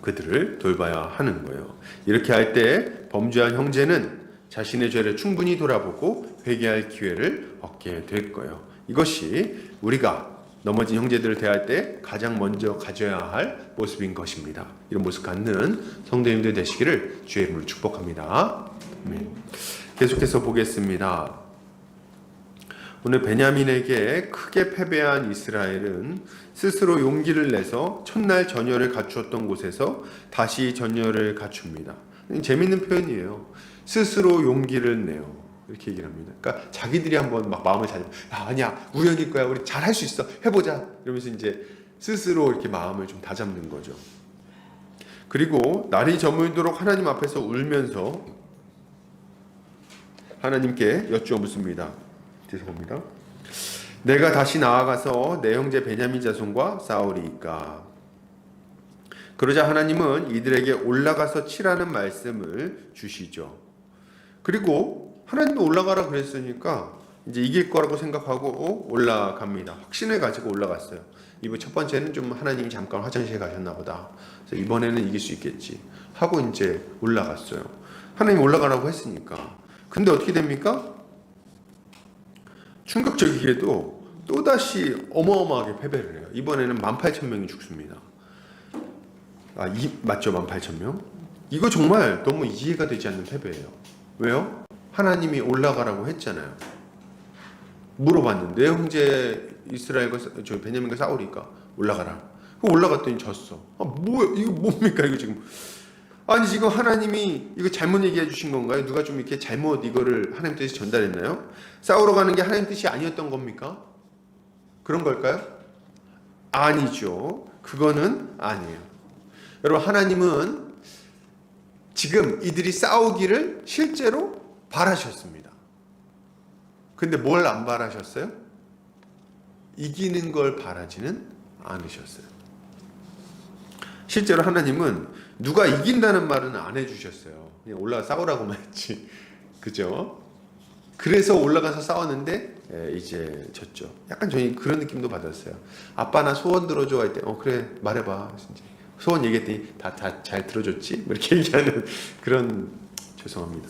그들을 돌봐야 하는 거예요. 이렇게 할 때 범죄한 형제는 자신의 죄를 충분히 돌아보고 회개할 기회를 얻게 될 거예요. 이것이 우리가 넘어진 형제들을 대할 때 가장 먼저 가져야 할 모습인 것입니다. 이런 모습 갖는 성도님들 되시기를 주의 이름으로 축복합니다. 계속해서 보겠습니다. 오늘 베냐민에게 크게 패배한 이스라엘은 스스로 용기를 내서 첫날 전열을 갖추었던 곳에서 다시 전열을 갖춥니다. 재밌는 표현이에요. 스스로 용기를 내요. 이렇게 얘기를 합니다. 그러니까 자기들이 한번 막 마음을 잘, 아니야, 우연일 거야, 우리 잘할 수 있어, 해보자. 이러면서 이제 스스로 이렇게 마음을 좀 다잡는 거죠. 그리고 날이 저물도록 하나님 앞에서 울면서 하나님께 여쭈어 묻습니다. 죄송합니다. 내가 다시 나아가서 내 형제 베냐민 자손과 싸우리이까. 그러자 하나님은 이들에게 올라가서 치라는 말씀을 주시죠. 그리고 하나님이 올라가라 그랬으니까 이제 이길 거라고 생각하고 올라갑니다. 확신을 가지고 올라갔어요. 이번 첫 번째는 좀 하나님이 잠깐 화장실에 가셨나 보다. 그래서 이번에는 이길 수 있겠지 하고 이제 올라갔어요. 하나님 올라가라고 했으니까. 근데 어떻게 됩니까? 충격적이게도 또다시 어마어마하게 패배를 해요. 이번에는 18,000명이 죽습니다. 맞죠? 18,000명? 이거 정말 너무 이해가 되지 않는 패배예요. 왜요? 하나님이 올라가라고 했잖아요. 물어봤는데 내 형제 이스라엘과 베냐민과 싸우니까 올라가라. 올라갔더니 졌어. 뭐야? 이거 뭡니까? 이거 지금. 아니 지금 하나님이 이거 잘못 얘기해 주신 건가요? 누가 좀 이렇게 잘못 이거를 하나님 뜻이 전달했나요? 싸우러 가는 게 하나님 뜻이 아니었던 겁니까? 그런 걸까요? 아니죠. 그거는 아니에요. 여러분, 하나님은 지금 이들이 싸우기를 실제로 바라셨습니다. 근데 뭘 안 바라셨어요? 이기는 걸 바라지는 않으셨어요. 실제로 하나님은 누가 이긴다는 말은 안 해주셨어요. 그냥 올라가 싸우라고만 했지. 그죠? 그래서 올라가서 싸웠는데 이제 졌죠. 약간 저희 그런 느낌도 받았어요. 아빠 나 소원 들어줘 할 때 그래 말해봐. 진짜. 소원 얘기했더니 다 잘 들어줬지? 뭐 이렇게 얘기하는 그런, 죄송합니다.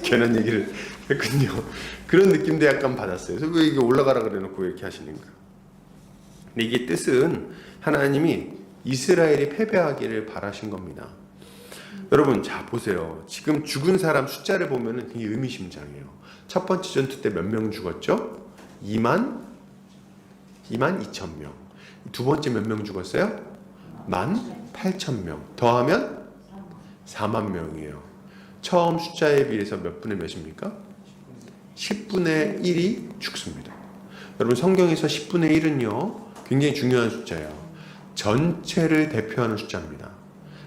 괜한 얘기를 했군요. 그런 느낌도 약간 받았어요. 그래서 왜 이게 올라가라 그래놓고 왜 이렇게 하시는가? 근데 이게 뜻은 하나님이 이스라엘이 패배하기를 바라신 겁니다. 여러분, 자 보세요. 지금 죽은 사람 숫자를 보면은 되게 의미심장해요. 첫 번째 전투 때 몇 명 죽었죠? 2만 2천 명. 두 번째 몇 명 죽었어요? 18,000명. 더하면 4만 명이에요. 처음 숫자에 비해서 몇 분의 몇입니까? 10분의 1이 죽습니다. 여러분, 성경에서 10분의 1은요 굉장히 중요한 숫자예요. 전체를 대표하는 숫자입니다.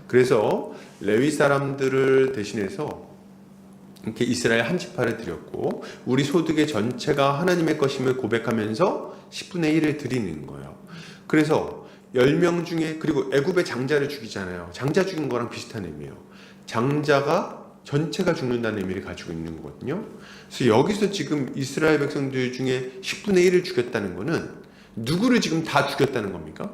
그래서 레위 사람들을 대신해서 이렇게 이스라엘 한 지파를 드렸고, 우리 소득의 전체가 하나님의 것임을 고백하면서 10분의 1을 드리는 거예요. 그래서 10명 중에, 그리고 애굽의 장자를 죽이잖아요. 장자 죽인 거랑 비슷한 의미예요. 장자가 전체가 죽는다는 의미를 가지고 있는 거거든요. 그래서 여기서 지금 이스라엘 백성들 중에 10분의 1을 죽였다는 거는 누구를 지금 다 죽였다는 겁니까?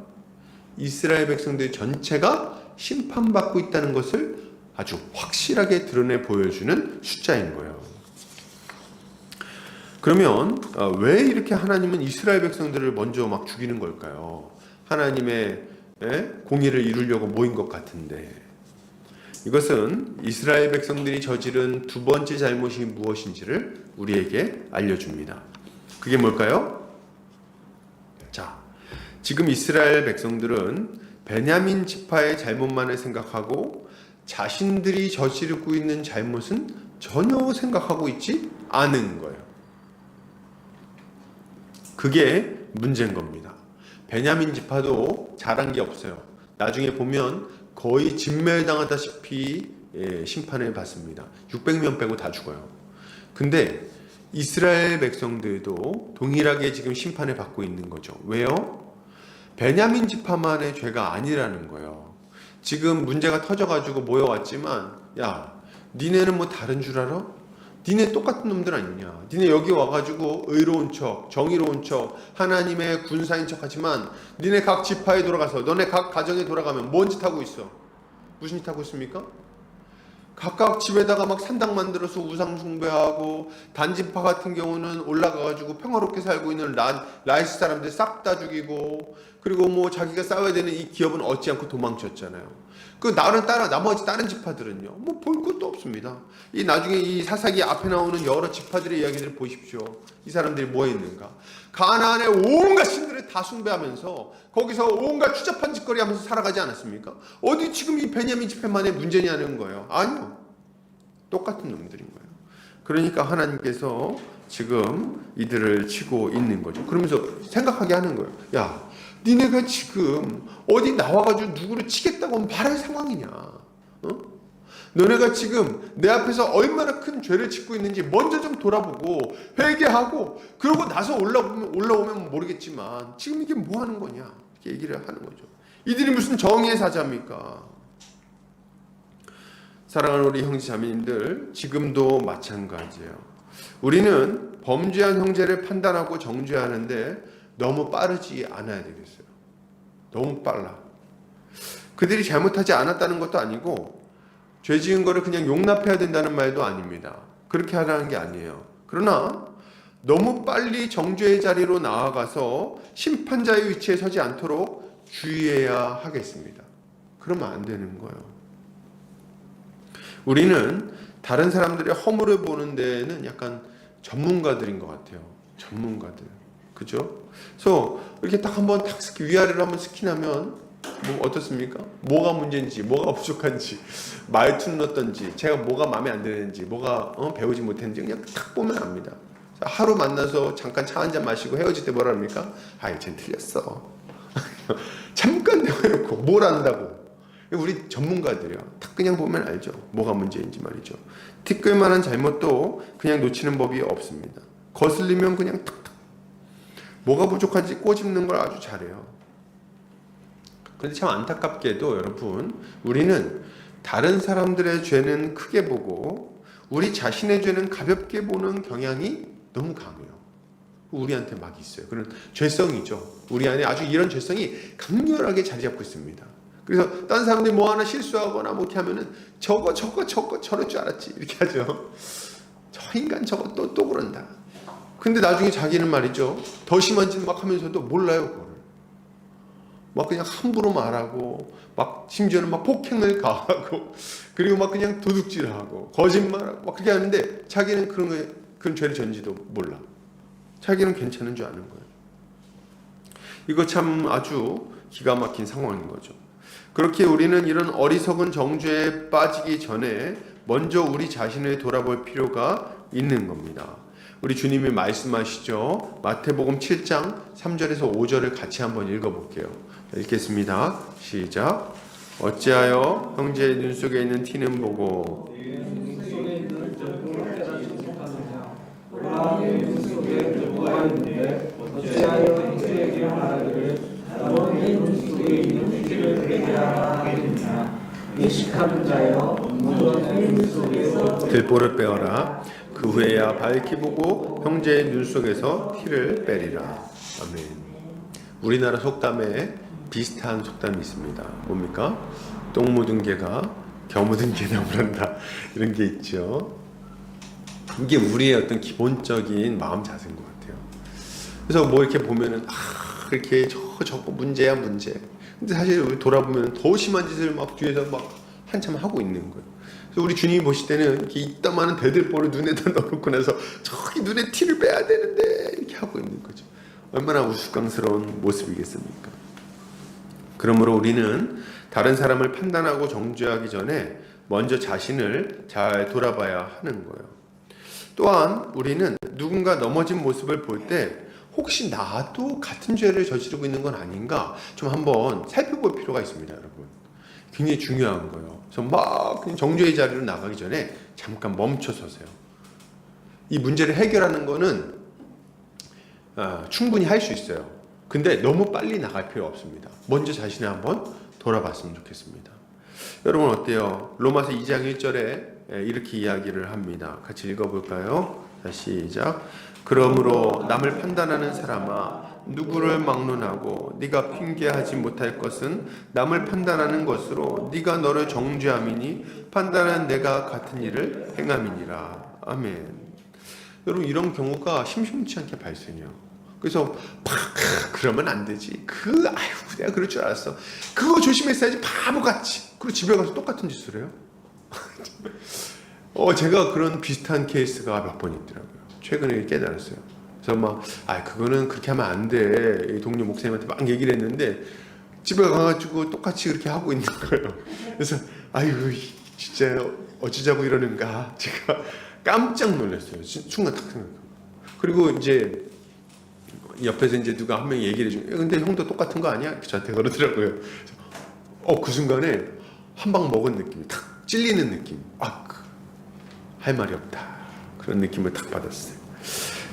이스라엘 백성들 전체가 심판받고 있다는 것을 아주 확실하게 드러내 보여주는 숫자인 거예요. 그러면 왜 이렇게 하나님은 이스라엘 백성들을 먼저 막 죽이는 걸까요? 하나님의 공의를 이루려고 모인 것 같은데, 이것은 이스라엘 백성들이 저지른 두 번째 잘못이 무엇인지를 우리에게 알려줍니다. 그게 뭘까요? 자, 지금 이스라엘 백성들은 베냐민 지파의 잘못만을 생각하고 자신들이 저지르고 있는 잘못은 전혀 생각하고 있지 않은 거예요. 그게 문제인 겁니다. 베냐민 지파도 잘한 게 없어요. 나중에 보면 거의 진멸당하다시피 심판을 받습니다. 600명 빼고 다 죽어요. 근데 이스라엘 백성들도 동일하게 지금 심판을 받고 있는 거죠. 왜요? 베냐민 지파만의 죄가 아니라는 거예요. 지금 문제가 터져가지고 모여왔지만, 야, 니네는 뭐 다른 줄 알아? 니네 똑같은 놈들 아니냐? 니네 여기 와가지고 의로운 척, 정의로운 척, 하나님의 군사인 척 하지만 니네 각 지파에 돌아가서 너네 각 가정에 돌아가면 뭔 짓 하고 있어? 무슨 짓 하고 있습니까? 각각 집에다가 막 산당 만들어서 우상 숭배하고, 단지파 같은 경우는 올라가가지고 평화롭게 살고 있는 라이스 사람들 싹 다 죽이고, 그리고 뭐 자기가 싸워야 되는 이 기업은 얻지 않고 도망쳤잖아요. 그 나머지 다른 지파들은요, 뭐 볼 것도 없습니다. 이 나중에 이 사사기 앞에 나오는 여러 지파들의 이야기들을 보십시오. 이 사람들이 뭐 했는가? 가나안의 온갖 신들을 다 숭배하면서 거기서 온갖 추잡한 짓거리 하면서 살아가지 않았습니까? 어디 지금 이 베냐민 지파만의 문제냐는 거예요. 아니요. 똑같은 놈들인 거예요. 그러니까 하나님께서 지금 이들을 치고 있는 거죠. 그러면서 생각하게 하는 거예요. 야, 니네가 지금 어디 나와가지고 누구를 치겠다고 말할 상황이냐? 어? 너네가 지금 내 앞에서 얼마나 큰 죄를 짓고 있는지 먼저 좀 돌아보고 회개하고, 그러고 나서 올라오면 모르겠지만 지금 이게 뭐 하는 거냐? 이렇게 얘기를 하는 거죠. 이들이 무슨 정의의 사자입니까? 사랑하는 우리 형제 자매님들, 지금도 마찬가지예요. 우리는 범죄한 형제를 판단하고 정죄하는데 너무 빠르지 않아야 되겠어요. 너무 빨라. 그들이 잘못하지 않았다는 것도 아니고 죄 지은 거를 그냥 용납해야 된다는 말도 아닙니다. 그렇게 하라는 게 아니에요. 그러나 너무 빨리 정죄의 자리로 나아가서 심판자의 위치에 서지 않도록 주의해야 하겠습니다. 그러면 안 되는 거예요. 우리는 다른 사람들의 허물을 보는 데는 약간 전문가들인 것 같아요. 전문가들. 그죠? 그래서 이렇게 딱 한번 딱 위아래로 한번 스킨하면 뭐 어떻습니까? 뭐가 문제인지, 뭐가 부족한지, 말투는 어떤지, 제가 뭐가 마음에 안 드는지, 뭐가 배우지 못했는지 그냥 딱 보면 압니다. 하루 만나서 잠깐 차 한잔 마시고 헤어질 때 뭐라 합니까? 아이, 쟨 틀렸어. 잠깐 대화해놓고 뭘 안다고. 우리 전문가들이요. 딱 그냥 보면 알죠. 뭐가 문제인지 말이죠. 티끌만한 잘못도 그냥 놓치는 법이 없습니다. 거슬리면 그냥 탁탁. 뭐가 부족한지 꼬집는 걸 아주 잘해요. 그런데 참 안타깝게도 여러분, 우리는 다른 사람들의 죄는 크게 보고 우리 자신의 죄는 가볍게 보는 경향이 너무 강해요. 우리한테 막 있어요. 그런 죄성이죠. 우리 안에 아주 이런 죄성이 강렬하게 자리 잡고 있습니다. 그래서 다른 사람들이 뭐 하나 실수하거나 뭐 이렇게 하면은 저거 저럴 줄 알았지 이렇게 하죠. 저 인간 저거 또 그런다. 근데 나중에 자기는 말이죠, 더 심한 짓 막 하면서도 몰라요. 그거를 막 그냥 함부로 말하고, 막 심지어는 막 폭행을 가하고, 그리고 막 그냥 도둑질하고 거짓말하고 막 그렇게 하는데 자기는 그런 죄를 졌는지도 몰라. 자기는 괜찮은 줄 아는 거예요. 이거 참 아주 기가 막힌 상황인 거죠. 그렇게 우리는 이런 어리석은 정죄에 빠지기 전에 먼저 우리 자신을 돌아볼 필요가 있는 겁니다. 우리 주님이 말씀하시죠. 마태복음 7장 3절에서 5절을 같이 한번 읽어볼게요. 읽겠습니다. 시작. 어찌하여 형제의 눈 속에 있는 티는 보고 들보를 빼어라. 그 후에야 밝히 보고 형제의 눈 속에서 티를 빼리라. 아멘. 우리나라 속담에 비슷한 속담이 있습니다. 뭡니까? 똥 묻은 개가 겨 묻은 개나무를 한다. 이런 게 있죠. 이게 우리의 어떤 기본적인 마음 자세인 것 같아요. 그래서 뭐 이렇게 보면은 이렇게 저거 문제야 문제. 근데 사실 우리 돌아보면 더 심한 짓을 막 뒤에서 막 한참 하고 있는 거예요. 그래서 우리 주님이 보실 때는 이렇게 이따만한 대들보를 눈에다 넣어놓고 나서 저기 눈에 티를 빼야 되는데 이렇게 하고 있는 거죠. 얼마나 우스꽝스러운 모습이겠습니까? 그러므로 우리는 다른 사람을 판단하고 정죄하기 전에 먼저 자신을 잘 돌아봐야 하는 거예요. 또한 우리는 누군가 넘어진 모습을 볼 때 혹시 나도 같은 죄를 저지르고 있는 건 아닌가 좀 한번 살펴볼 필요가 있습니다, 여러분. 굉장히 중요한 거예요. 그래서 막 그냥 정죄의 자리로 나가기 전에 잠깐 멈춰 서세요. 이 문제를 해결하는 거는 충분히 할 수 있어요. 근데 너무 빨리 나갈 필요 없습니다. 먼저 자신을 한번 돌아봤으면 좋겠습니다. 여러분 어때요? 로마서 2장 1절에 이렇게 이야기를 합니다. 같이 읽어볼까요? 다시 시작. 그러므로 남을 판단하는 사람아, 누구를 막론하고 네가 핑계하지 못할 것은 남을 판단하는 것으로 네가 너를 정죄함이니 판단한 내가 같은 일을 행함이니라. 아멘. 여러분 이런 경우가 심심치 않게 발생해요. 그래서 그러면 안 되지. 아이고 내가 그럴 줄 알았어. 그거 조심했어야지 바보같이. 그리고 집에 가서 똑같은 짓을 해요. 제가 그런 비슷한 케이스가 몇 번 있더라고요. 최근에 깨달았어요. 그래서 그거는 그렇게 하면 안 돼. 동료 목사님한테 막 얘기를 했는데 집에 가가지고 똑같이 그렇게 하고 있는 거예요. 그래서 아이고 진짜 어찌자고 이러는가. 제가 깜짝 놀랐어요. 순간 딱 생각해요. 그리고 이제 옆에서 이제 누가 한 명이 얘기를 해주면 근데 형도 똑같은 거 아니야? 저한테 그러더라고요. 그 순간에 한 방 먹은 느낌이 탁 찔리는 느낌. 할 말이 없다. 그런 느낌을 탁 받았어요.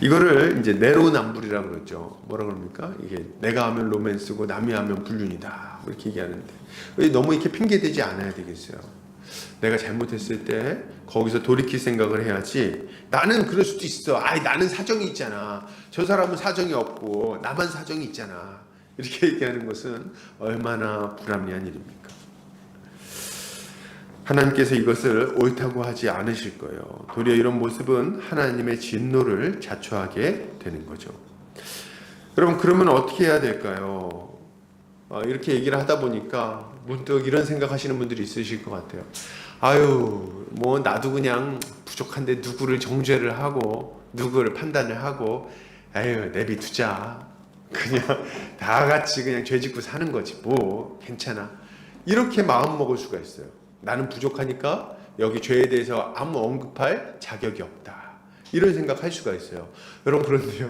이거를 이제 내로남불이라고 그러죠. 뭐라 그럽니까? 이게 내가 하면 로맨스고 남이 하면 불륜이다. 이렇게 얘기하는데 너무 이렇게 핑계대지 않아야 되겠어요. 내가 잘못했을 때 거기서 돌이킬 생각을 해야지. 나는 그럴 수도 있어. 나는 사정이 있잖아. 저 사람은 사정이 없고 나만 사정이 있잖아. 이렇게 얘기하는 것은 얼마나 불합리한 일입니까? 하나님께서 이것을 옳다고 하지 않으실 거예요. 도리어 이런 모습은 하나님의 진노를 자초하게 되는 거죠. 여러분 그러면 어떻게 해야 될까요? 이렇게 얘기를 하다 보니까 문득 이런 생각하시는 분들이 있으실 것 같아요. 나도 그냥 부족한데 누구를 정죄를 하고 누구를 판단을 하고 내비두자. 그냥 다 같이 그냥 죄 짓고 사는 거지 괜찮아. 이렇게 마음 먹을 수가 있어요. 나는 부족하니까 여기 죄에 대해서 아무 언급할 자격이 없다. 이런 생각할 수가 있어요. 여러분 그런데요.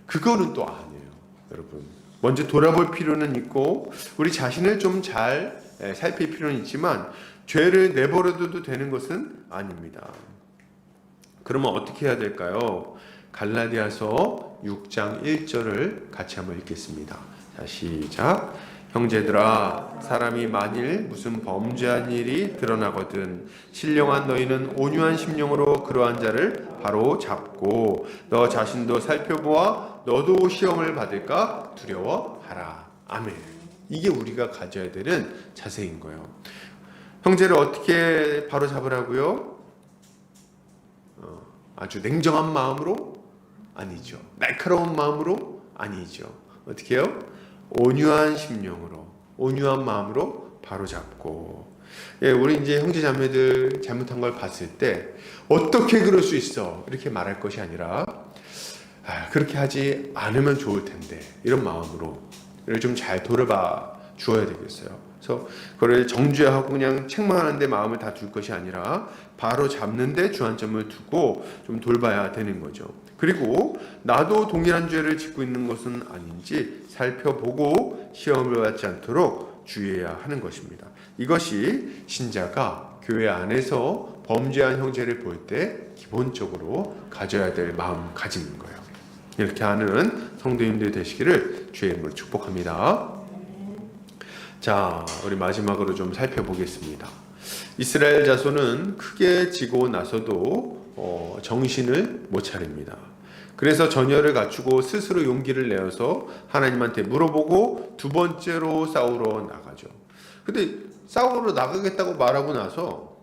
그거는 또 아니에요. 여러분 먼저 돌아볼 필요는 있고 우리 자신을 좀 잘 살필 필요는 있지만 죄를 내버려둬도 되는 것은 아닙니다. 그러면 어떻게 해야 될까요? 갈라디아서 6장 1절을 같이 한번 읽겠습니다. 자, 시작. 형제들아, 사람이 만일 무슨 범죄한 일이 드러나거든 신령한 너희는 온유한 심령으로 그러한 자를 바로 잡고 너 자신도 살펴보아 너도 시험을 받을까 두려워하라. 아멘. 이게 우리가 가져야 되는 자세인 거예요. 형제를 어떻게 바로 잡으라고요? 아주 냉정한 마음으로? 아니죠. 날카로운 마음으로? 아니죠. 어떻게 해요? 온유한 심령으로, 온유한 마음으로 바로 잡고. 우리 이제 형제 자매들 잘못한 걸 봤을 때 어떻게 그럴 수 있어? 이렇게 말할 것이 아니라 그렇게 하지 않으면 좋을 텐데 이런 마음으로 좀 잘 돌아봐 주어야 되겠어요. 그래서 그걸 정죄하고 그냥 책망하는데 마음을 다 둘 것이 아니라 바로 잡는데 주안점을 두고 좀 돌봐야 되는 거죠. 그리고 나도 동일한 죄를 짓고 있는 것은 아닌지 살펴보고 시험을 받지 않도록 주의해야 하는 것입니다. 이것이 신자가 교회 안에서 범죄한 형제를 볼 때 기본적으로 가져야 될 마음가짐인 거예요. 이렇게 하는 성도님들 되시기를 주의 이름으로 축복합니다. 자, 우리 마지막으로 좀 살펴보겠습니다. 이스라엘 자손은 크게 지고 나서도 정신을 못 차립니다. 그래서 전열을 갖추고 스스로 용기를 내어서 하나님한테 물어보고 두 번째로 싸우러 나가죠. 근데 싸우러 나가겠다고 말하고 나서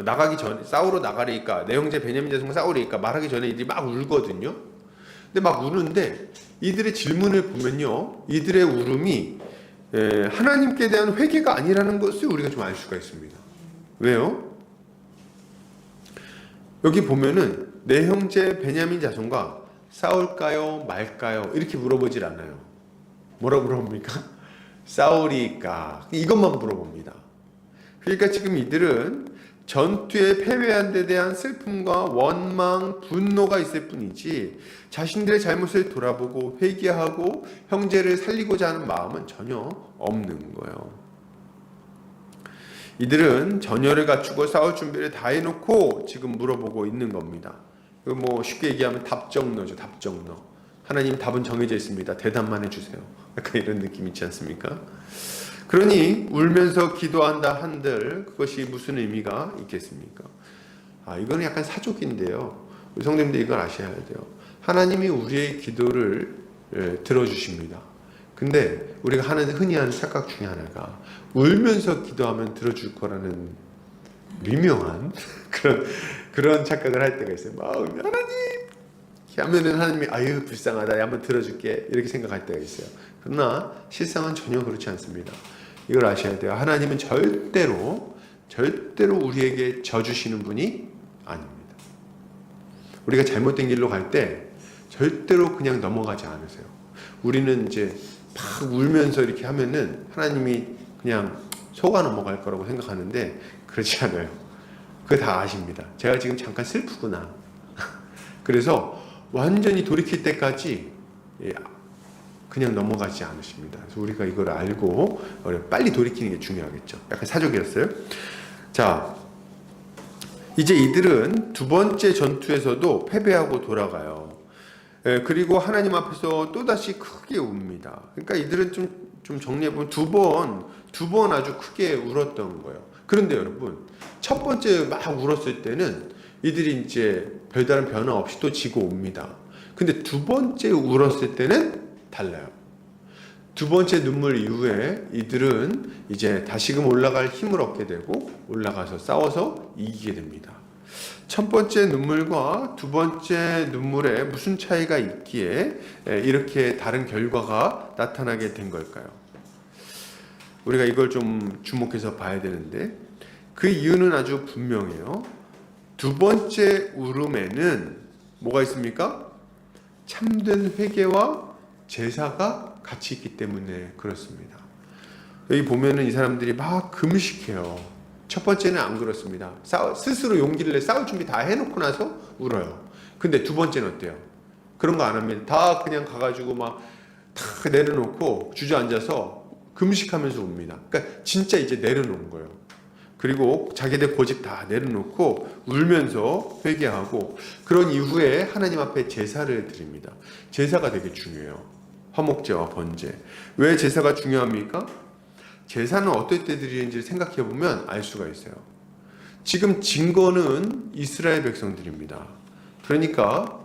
나가기 전에 싸우러 나가리니까 내 형제 베냐민 자손과 싸우리니까 말하기 전에 이들이 막 울거든요. 근데 막 우는데 이들의 질문을 보면요, 이들의 울음이 하나님께 대한 회개가 아니라는 것을 우리가 좀 알 수가 있습니다. 왜요? 여기 보면은 내 형제 베냐민 자손과 싸울까요 말까요 이렇게 물어보질 않아요. 뭐라고 물어봅니까? 싸우리까 이것만 물어봅니다. 그러니까 지금 이들은 전투에 패배한 데 대한 슬픔과 원망, 분노가 있을 뿐이지 자신들의 잘못을 돌아보고 회개하고 형제를 살리고자 하는 마음은 전혀 없는 거예요. 이들은 전열을 갖추고 싸울 준비를 다 해놓고 지금 물어보고 있는 겁니다. 이거 뭐 쉽게 얘기하면 답정너죠. 답정너. 하나님 답은 정해져 있습니다. 대답만 해주세요. 약간 이런 느낌 있지 않습니까? 그러니 울면서 기도한다 한들 그것이 무슨 의미가 있겠습니까? 이거는 약간 사족인데요. 우리 성도님들 이걸 아셔야 돼요. 하나님이 우리의 기도를 들어주십니다. 근데 우리가 흔히 하는 착각 중에 하나가 울면서 기도하면 들어줄 거라는 미묘한 그런 착각을 할 때가 있어요. 막 하나님 이렇게 하면은 하나님이 아유 불쌍하다 한번 들어줄게 이렇게 생각할 때가 있어요. 그러나 실상은 전혀 그렇지 않습니다. 이걸 아셔야 돼요. 하나님은 절대로 우리에게 져주시는 분이 아닙니다. 우리가 잘못된 길로 갈 때 절대로 그냥 넘어가지 않으세요. 우리는 이제 막 울면서 이렇게 하면은 하나님이 그냥 속아 넘어갈 거라고 생각하는데 그렇지 않아요. 그거 다 아십니다. 제가 지금 잠깐 슬프구나. 그래서 완전히 돌이킬 때까지 그냥 넘어가지 않으십니다. 그래서 우리가 이걸 알고 빨리 돌이키는 게 중요하겠죠. 약간 사족이었어요. 자, 이제 이들은 두 번째 전투에서도 패배하고 돌아가요. 그리고 하나님 앞에서 또다시 크게 웁니다. 그러니까 이들은 좀 정리해보면 두 번 아주 크게 울었던 거예요. 그런데 여러분, 첫 번째 막 울었을 때는 이들이 이제 별다른 변화 없이 또 지고 옵니다. 근데 두 번째 울었을 때는 달라요. 두 번째 눈물 이후에 이들은 이제 다시금 올라갈 힘을 얻게 되고 올라가서 싸워서 이기게 됩니다. 첫 번째 눈물과 두 번째 눈물에 무슨 차이가 있기에 이렇게 다른 결과가 나타나게 된 걸까요? 우리가 이걸 좀 주목해서 봐야 되는데 그 이유는 아주 분명해요. 두 번째 울음에는 뭐가 있습니까? 참된 회개와 제사가 같이 있기 때문에 그렇습니다. 여기 보면은 이 사람들이 막 금식해요. 첫 번째는 안 그렇습니다. 스스로 용기를 내 싸울 준비 다 해놓고 나서 울어요. 근데 두 번째는 어때요? 그런 거 안 합니다. 다 그냥 가가지고 막 다 내려놓고 주저앉아서 금식하면서 웁니다. 그러니까 진짜 이제 내려놓은 거예요. 그리고 자기들 고집 다 내려놓고 울면서 회개하고 그런 이후에 하나님 앞에 제사를 드립니다. 제사가 되게 중요해요. 화목제와 번제. 왜 제사가 중요합니까? 제사는 어떨 때 드리는지를 생각해 보면 알 수가 있어요. 지금 진 거는 이스라엘 백성들입니다. 그러니까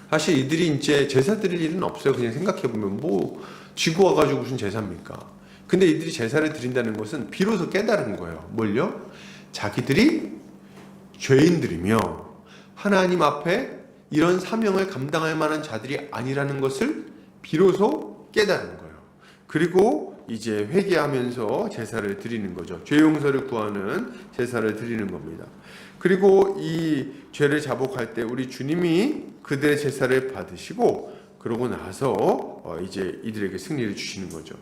사실 이들이 이제 제사 드릴 일은 없어요. 그냥 생각해 보면 뭐 지고 와가지고 무슨 제사입니까? 근데 이들이 제사를 드린다는 것은 비로소 깨달은 거예요. 뭘요? 자기들이 죄인들이며 하나님 앞에 이런 사명을 감당할 만한 자들이 아니라는 것을 비로소 깨달은 거예요. 그리고 이제 회개하면서 제사를 드리는 거죠. 죄 용서를 구하는 제사를 드리는 겁니다. 그리고 이 죄를 자복할 때 우리 주님이 그들의 제사를 받으시고 그러고 나서 이제 이들에게 승리를 주시는 거죠.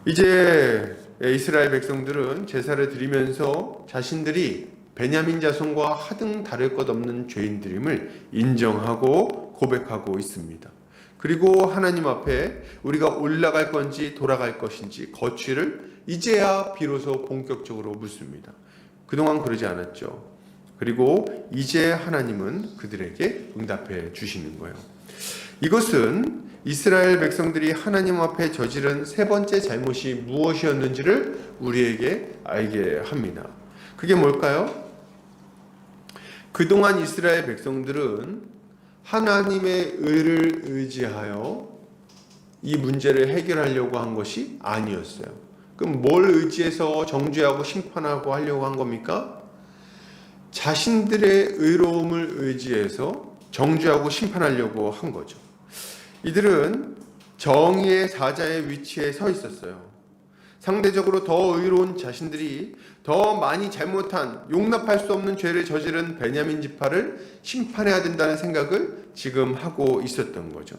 이제 이스라엘 백성들은 제사를 드리면서 자신들이 베냐민 자손과 하등 다를 것 없는 죄인들임을 인정하고 고백하고 있습니다. 그리고 하나님 앞에 우리가 올라갈 건지 돌아갈 것인지 거취를 이제야 비로소 본격적으로 묻습니다. 그동안 그러지 않았죠. 그리고 이제 하나님은 그들에게 응답해 주시는 거예요. 이것은 이스라엘 백성들이 하나님 앞에 저지른 세 번째 잘못이 무엇이었는지를 우리에게 알게 합니다. 그게 뭘까요? 그동안 이스라엘 백성들은 하나님의 의를 의지하여 이 문제를 해결하려고 한 것이 아니었어요. 그럼 뭘 의지해서 정죄하고 심판하고 하려고 한 겁니까? 자신들의 의로움을 의지해서 정죄하고 심판하려고 한 거죠. 이들은 정의의 사자의 위치에 서 있었어요. 상대적으로 더 의로운 자신들이 더 많이 잘못한 용납할 수 없는 죄를 저지른 베냐민 지파를 심판해야 된다는 생각을 지금 하고 있었던 거죠.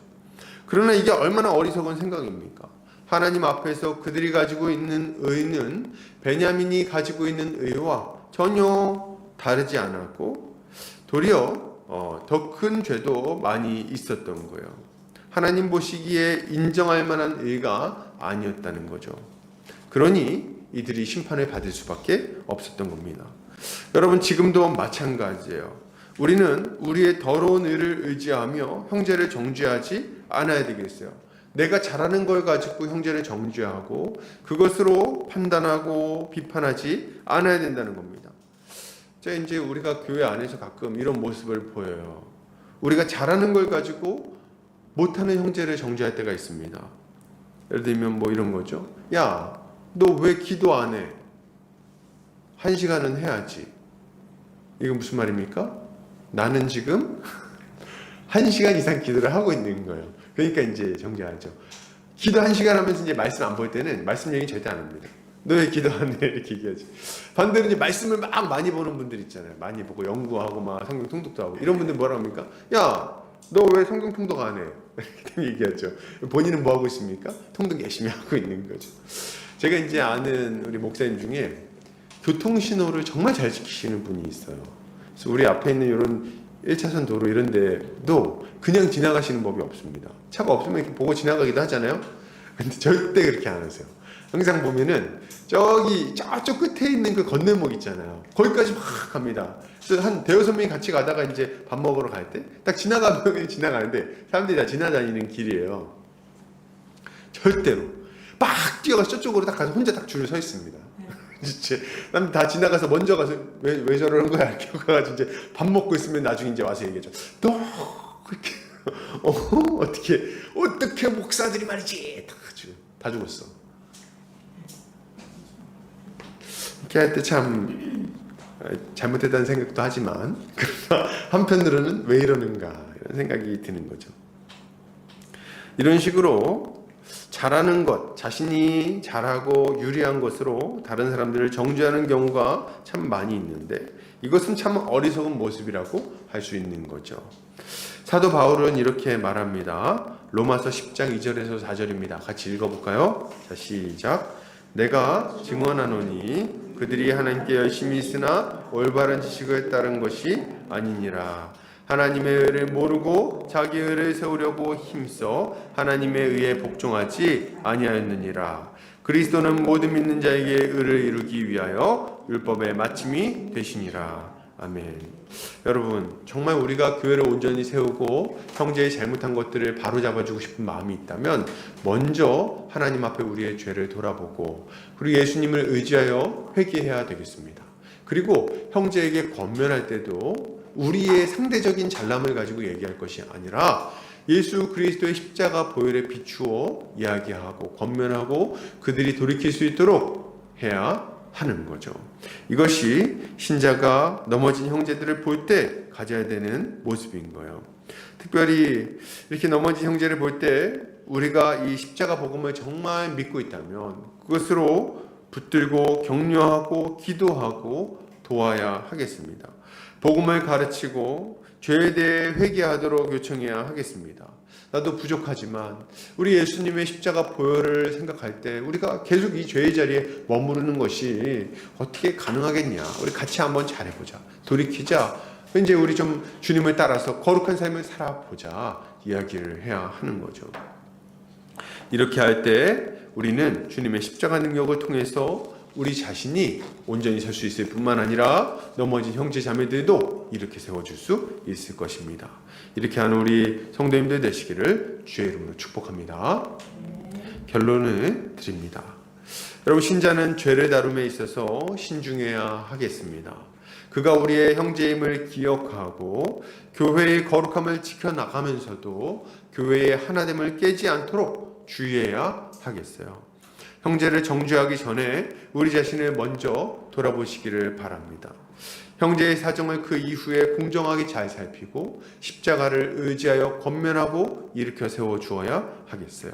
그러나 이게 얼마나 어리석은 생각입니까? 하나님 앞에서 그들이 가지고 있는 의는 베냐민이 가지고 있는 의와 전혀 다르지 않았고 도리어 더 큰 죄도 많이 있었던 거예요. 하나님 보시기에 인정할 만한 의가 아니었다는 거죠. 그러니 이들이 심판을 받을 수밖에 없었던 겁니다. 여러분, 지금도 마찬가지예요. 우리는 우리의 더러운 의를 의지하며 형제를 정죄하지 않아야 되겠어요. 내가 잘하는 걸 가지고 형제를 정죄하고 그것으로 판단하고 비판하지 않아야 된다는 겁니다. 이제 우리가 교회 안에서 가끔 이런 모습을 보여요. 우리가 잘하는 걸 가지고 못하는 형제를 정죄할 때가 있습니다. 예를 들면 뭐 이런 거죠. 야, 너 왜 기도 안 해? 1시간은 해야지. 이건 무슨 말입니까? 나는 지금 1시간 이상 기도를 하고 있는 거예요. 그러니까 이제 정죄하죠. 기도 1시간 하면서 이제 말씀 안 볼 때는 말씀 얘기 절대 안 합니다. 너 왜 기도 안 해? 이렇게 얘기하지. 반대로 이제 말씀을 막 많이 보는 분들 있잖아요. 많이 보고 연구하고 막 성경 통독도 하고 이런 분들 뭐라 합니까? 야, 너 왜 성경 통독 안 해? 이렇게 얘기하죠. 본인은 뭐 하고 있습니까? 통독 열심히 하고 있는 거죠. 제가 이제 아는 우리 목사님 중에 교통신호를 정말 잘 지키시는 분이 있어요. 그래서 우리 앞에 있는 이런 1차선 도로 이런 데도 그냥 지나가시는 법이 없습니다. 차가 없으면 이렇게 보고 지나가기도 하잖아요. 근데 절대 그렇게 안 하세요. 항상 보면은 저쪽 끝에 있는 그 건널목 있잖아요. 거기까지 막 갑니다. 그래서 한 대여섯 명이 같이 가다가 이제 밥 먹으러 갈 때 딱 지나가면 지나가는데 사람들이 다 지나다니는 길이에요. 절대로 막 뛰어가서 저쪽으로 딱 가서 혼자 딱 줄을 서 있습니다. 난 다 지나가서 먼저 가서 왜 저러는 거야 이렇게 가가지고 이제 밥 먹고 있으면 나중에 이제 와서 얘기하죠. 너 그렇게 어떻게 목사들이 말이지 다 죽었어. 이렇게 할 때 참 잘못했다는 생각도 하지만 그러나 한편으로는 왜 이러는가 이런 생각이 드는 거죠. 이런 식으로 잘하는 것, 자신이 잘하고 유리한 것으로 다른 사람들을 정죄하는 경우가 참 많이 있는데 이것은 참 어리석은 모습이라고 할 수 있는 거죠. 사도 바울은 이렇게 말합니다. 로마서 10장 2절에서 4절입니다. 같이 읽어볼까요? 자, 시작. 내가 증언하노니 그들이 하나님께 열심히 있으나 올바른 지식을 따른 것이 아니니라. 하나님의 의를 모르고 자기 의를 세우려고 힘써 하나님의 의에 복종하지 아니하였느니라. 그리스도는 모든 믿는 자에게 의를 이루기 위하여 율법의 마침이 되시니라. 아멘. 여러분, 정말 우리가 교회를 온전히 세우고 형제의 잘못한 것들을 바로잡아주고 싶은 마음이 있다면 먼저 하나님 앞에 우리의 죄를 돌아보고 그리고 예수님을 의지하여 회개해야 되겠습니다. 그리고 형제에게 권면할 때도 우리의 상대적인 잘남을 가지고 얘기할 것이 아니라 예수 그리스도의 십자가 보혈에 비추어 이야기하고 권면하고 그들이 돌이킬 수 있도록 해야 하는 거죠. 이것이 신자가 넘어진 형제들을 볼 때 가져야 되는 모습인 거예요. 특별히 이렇게 넘어진 형제를 볼 때 우리가 이 십자가 복음을 정말 믿고 있다면 그것으로 붙들고 격려하고 기도하고 도와야 하겠습니다. 복음을 가르치고 죄에 대해 회개하도록 요청해야 하겠습니다. 나도 부족하지만 우리 예수님의 십자가 보혈을 생각할 때 우리가 계속 이 죄의 자리에 머무르는 것이 어떻게 가능하겠냐. 우리 같이 한번 잘해보자. 돌이키자. 이제 우리 좀 주님을 따라서 거룩한 삶을 살아보자. 이야기를 해야 하는 거죠. 이렇게 할 때 우리는 주님의 십자가 능력을 통해서 우리 자신이 온전히 설 수 있을 뿐만 아니라 넘어진 형제 자매들도 이렇게 세워줄 수 있을 것입니다. 이렇게 하는 우리 성도님들 되시기를 주의 이름으로 축복합니다. 결론을 드립니다. 여러분, 신자는 죄를 다룸에 있어서 신중해야 하겠습니다. 그가 우리의 형제임을 기억하고 교회의 거룩함을 지켜나가면서도 교회의 하나됨을 깨지 않도록 주의해야 하겠어요. 형제를 정죄하기 전에 우리 자신을 먼저 돌아보시기를 바랍니다. 형제의 사정을 그 이후에 공정하게 잘 살피고 십자가를 의지하여 권면하고 일으켜 세워주어야 하겠어요.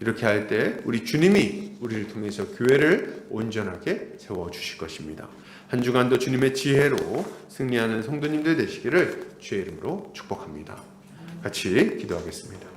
이렇게 할 때 우리 주님이 우리를 통해서 교회를 온전하게 세워주실 것입니다. 한 주간도 주님의 지혜로 승리하는 성도님들 되시기를 주의 이름으로 축복합니다. 같이 기도하겠습니다.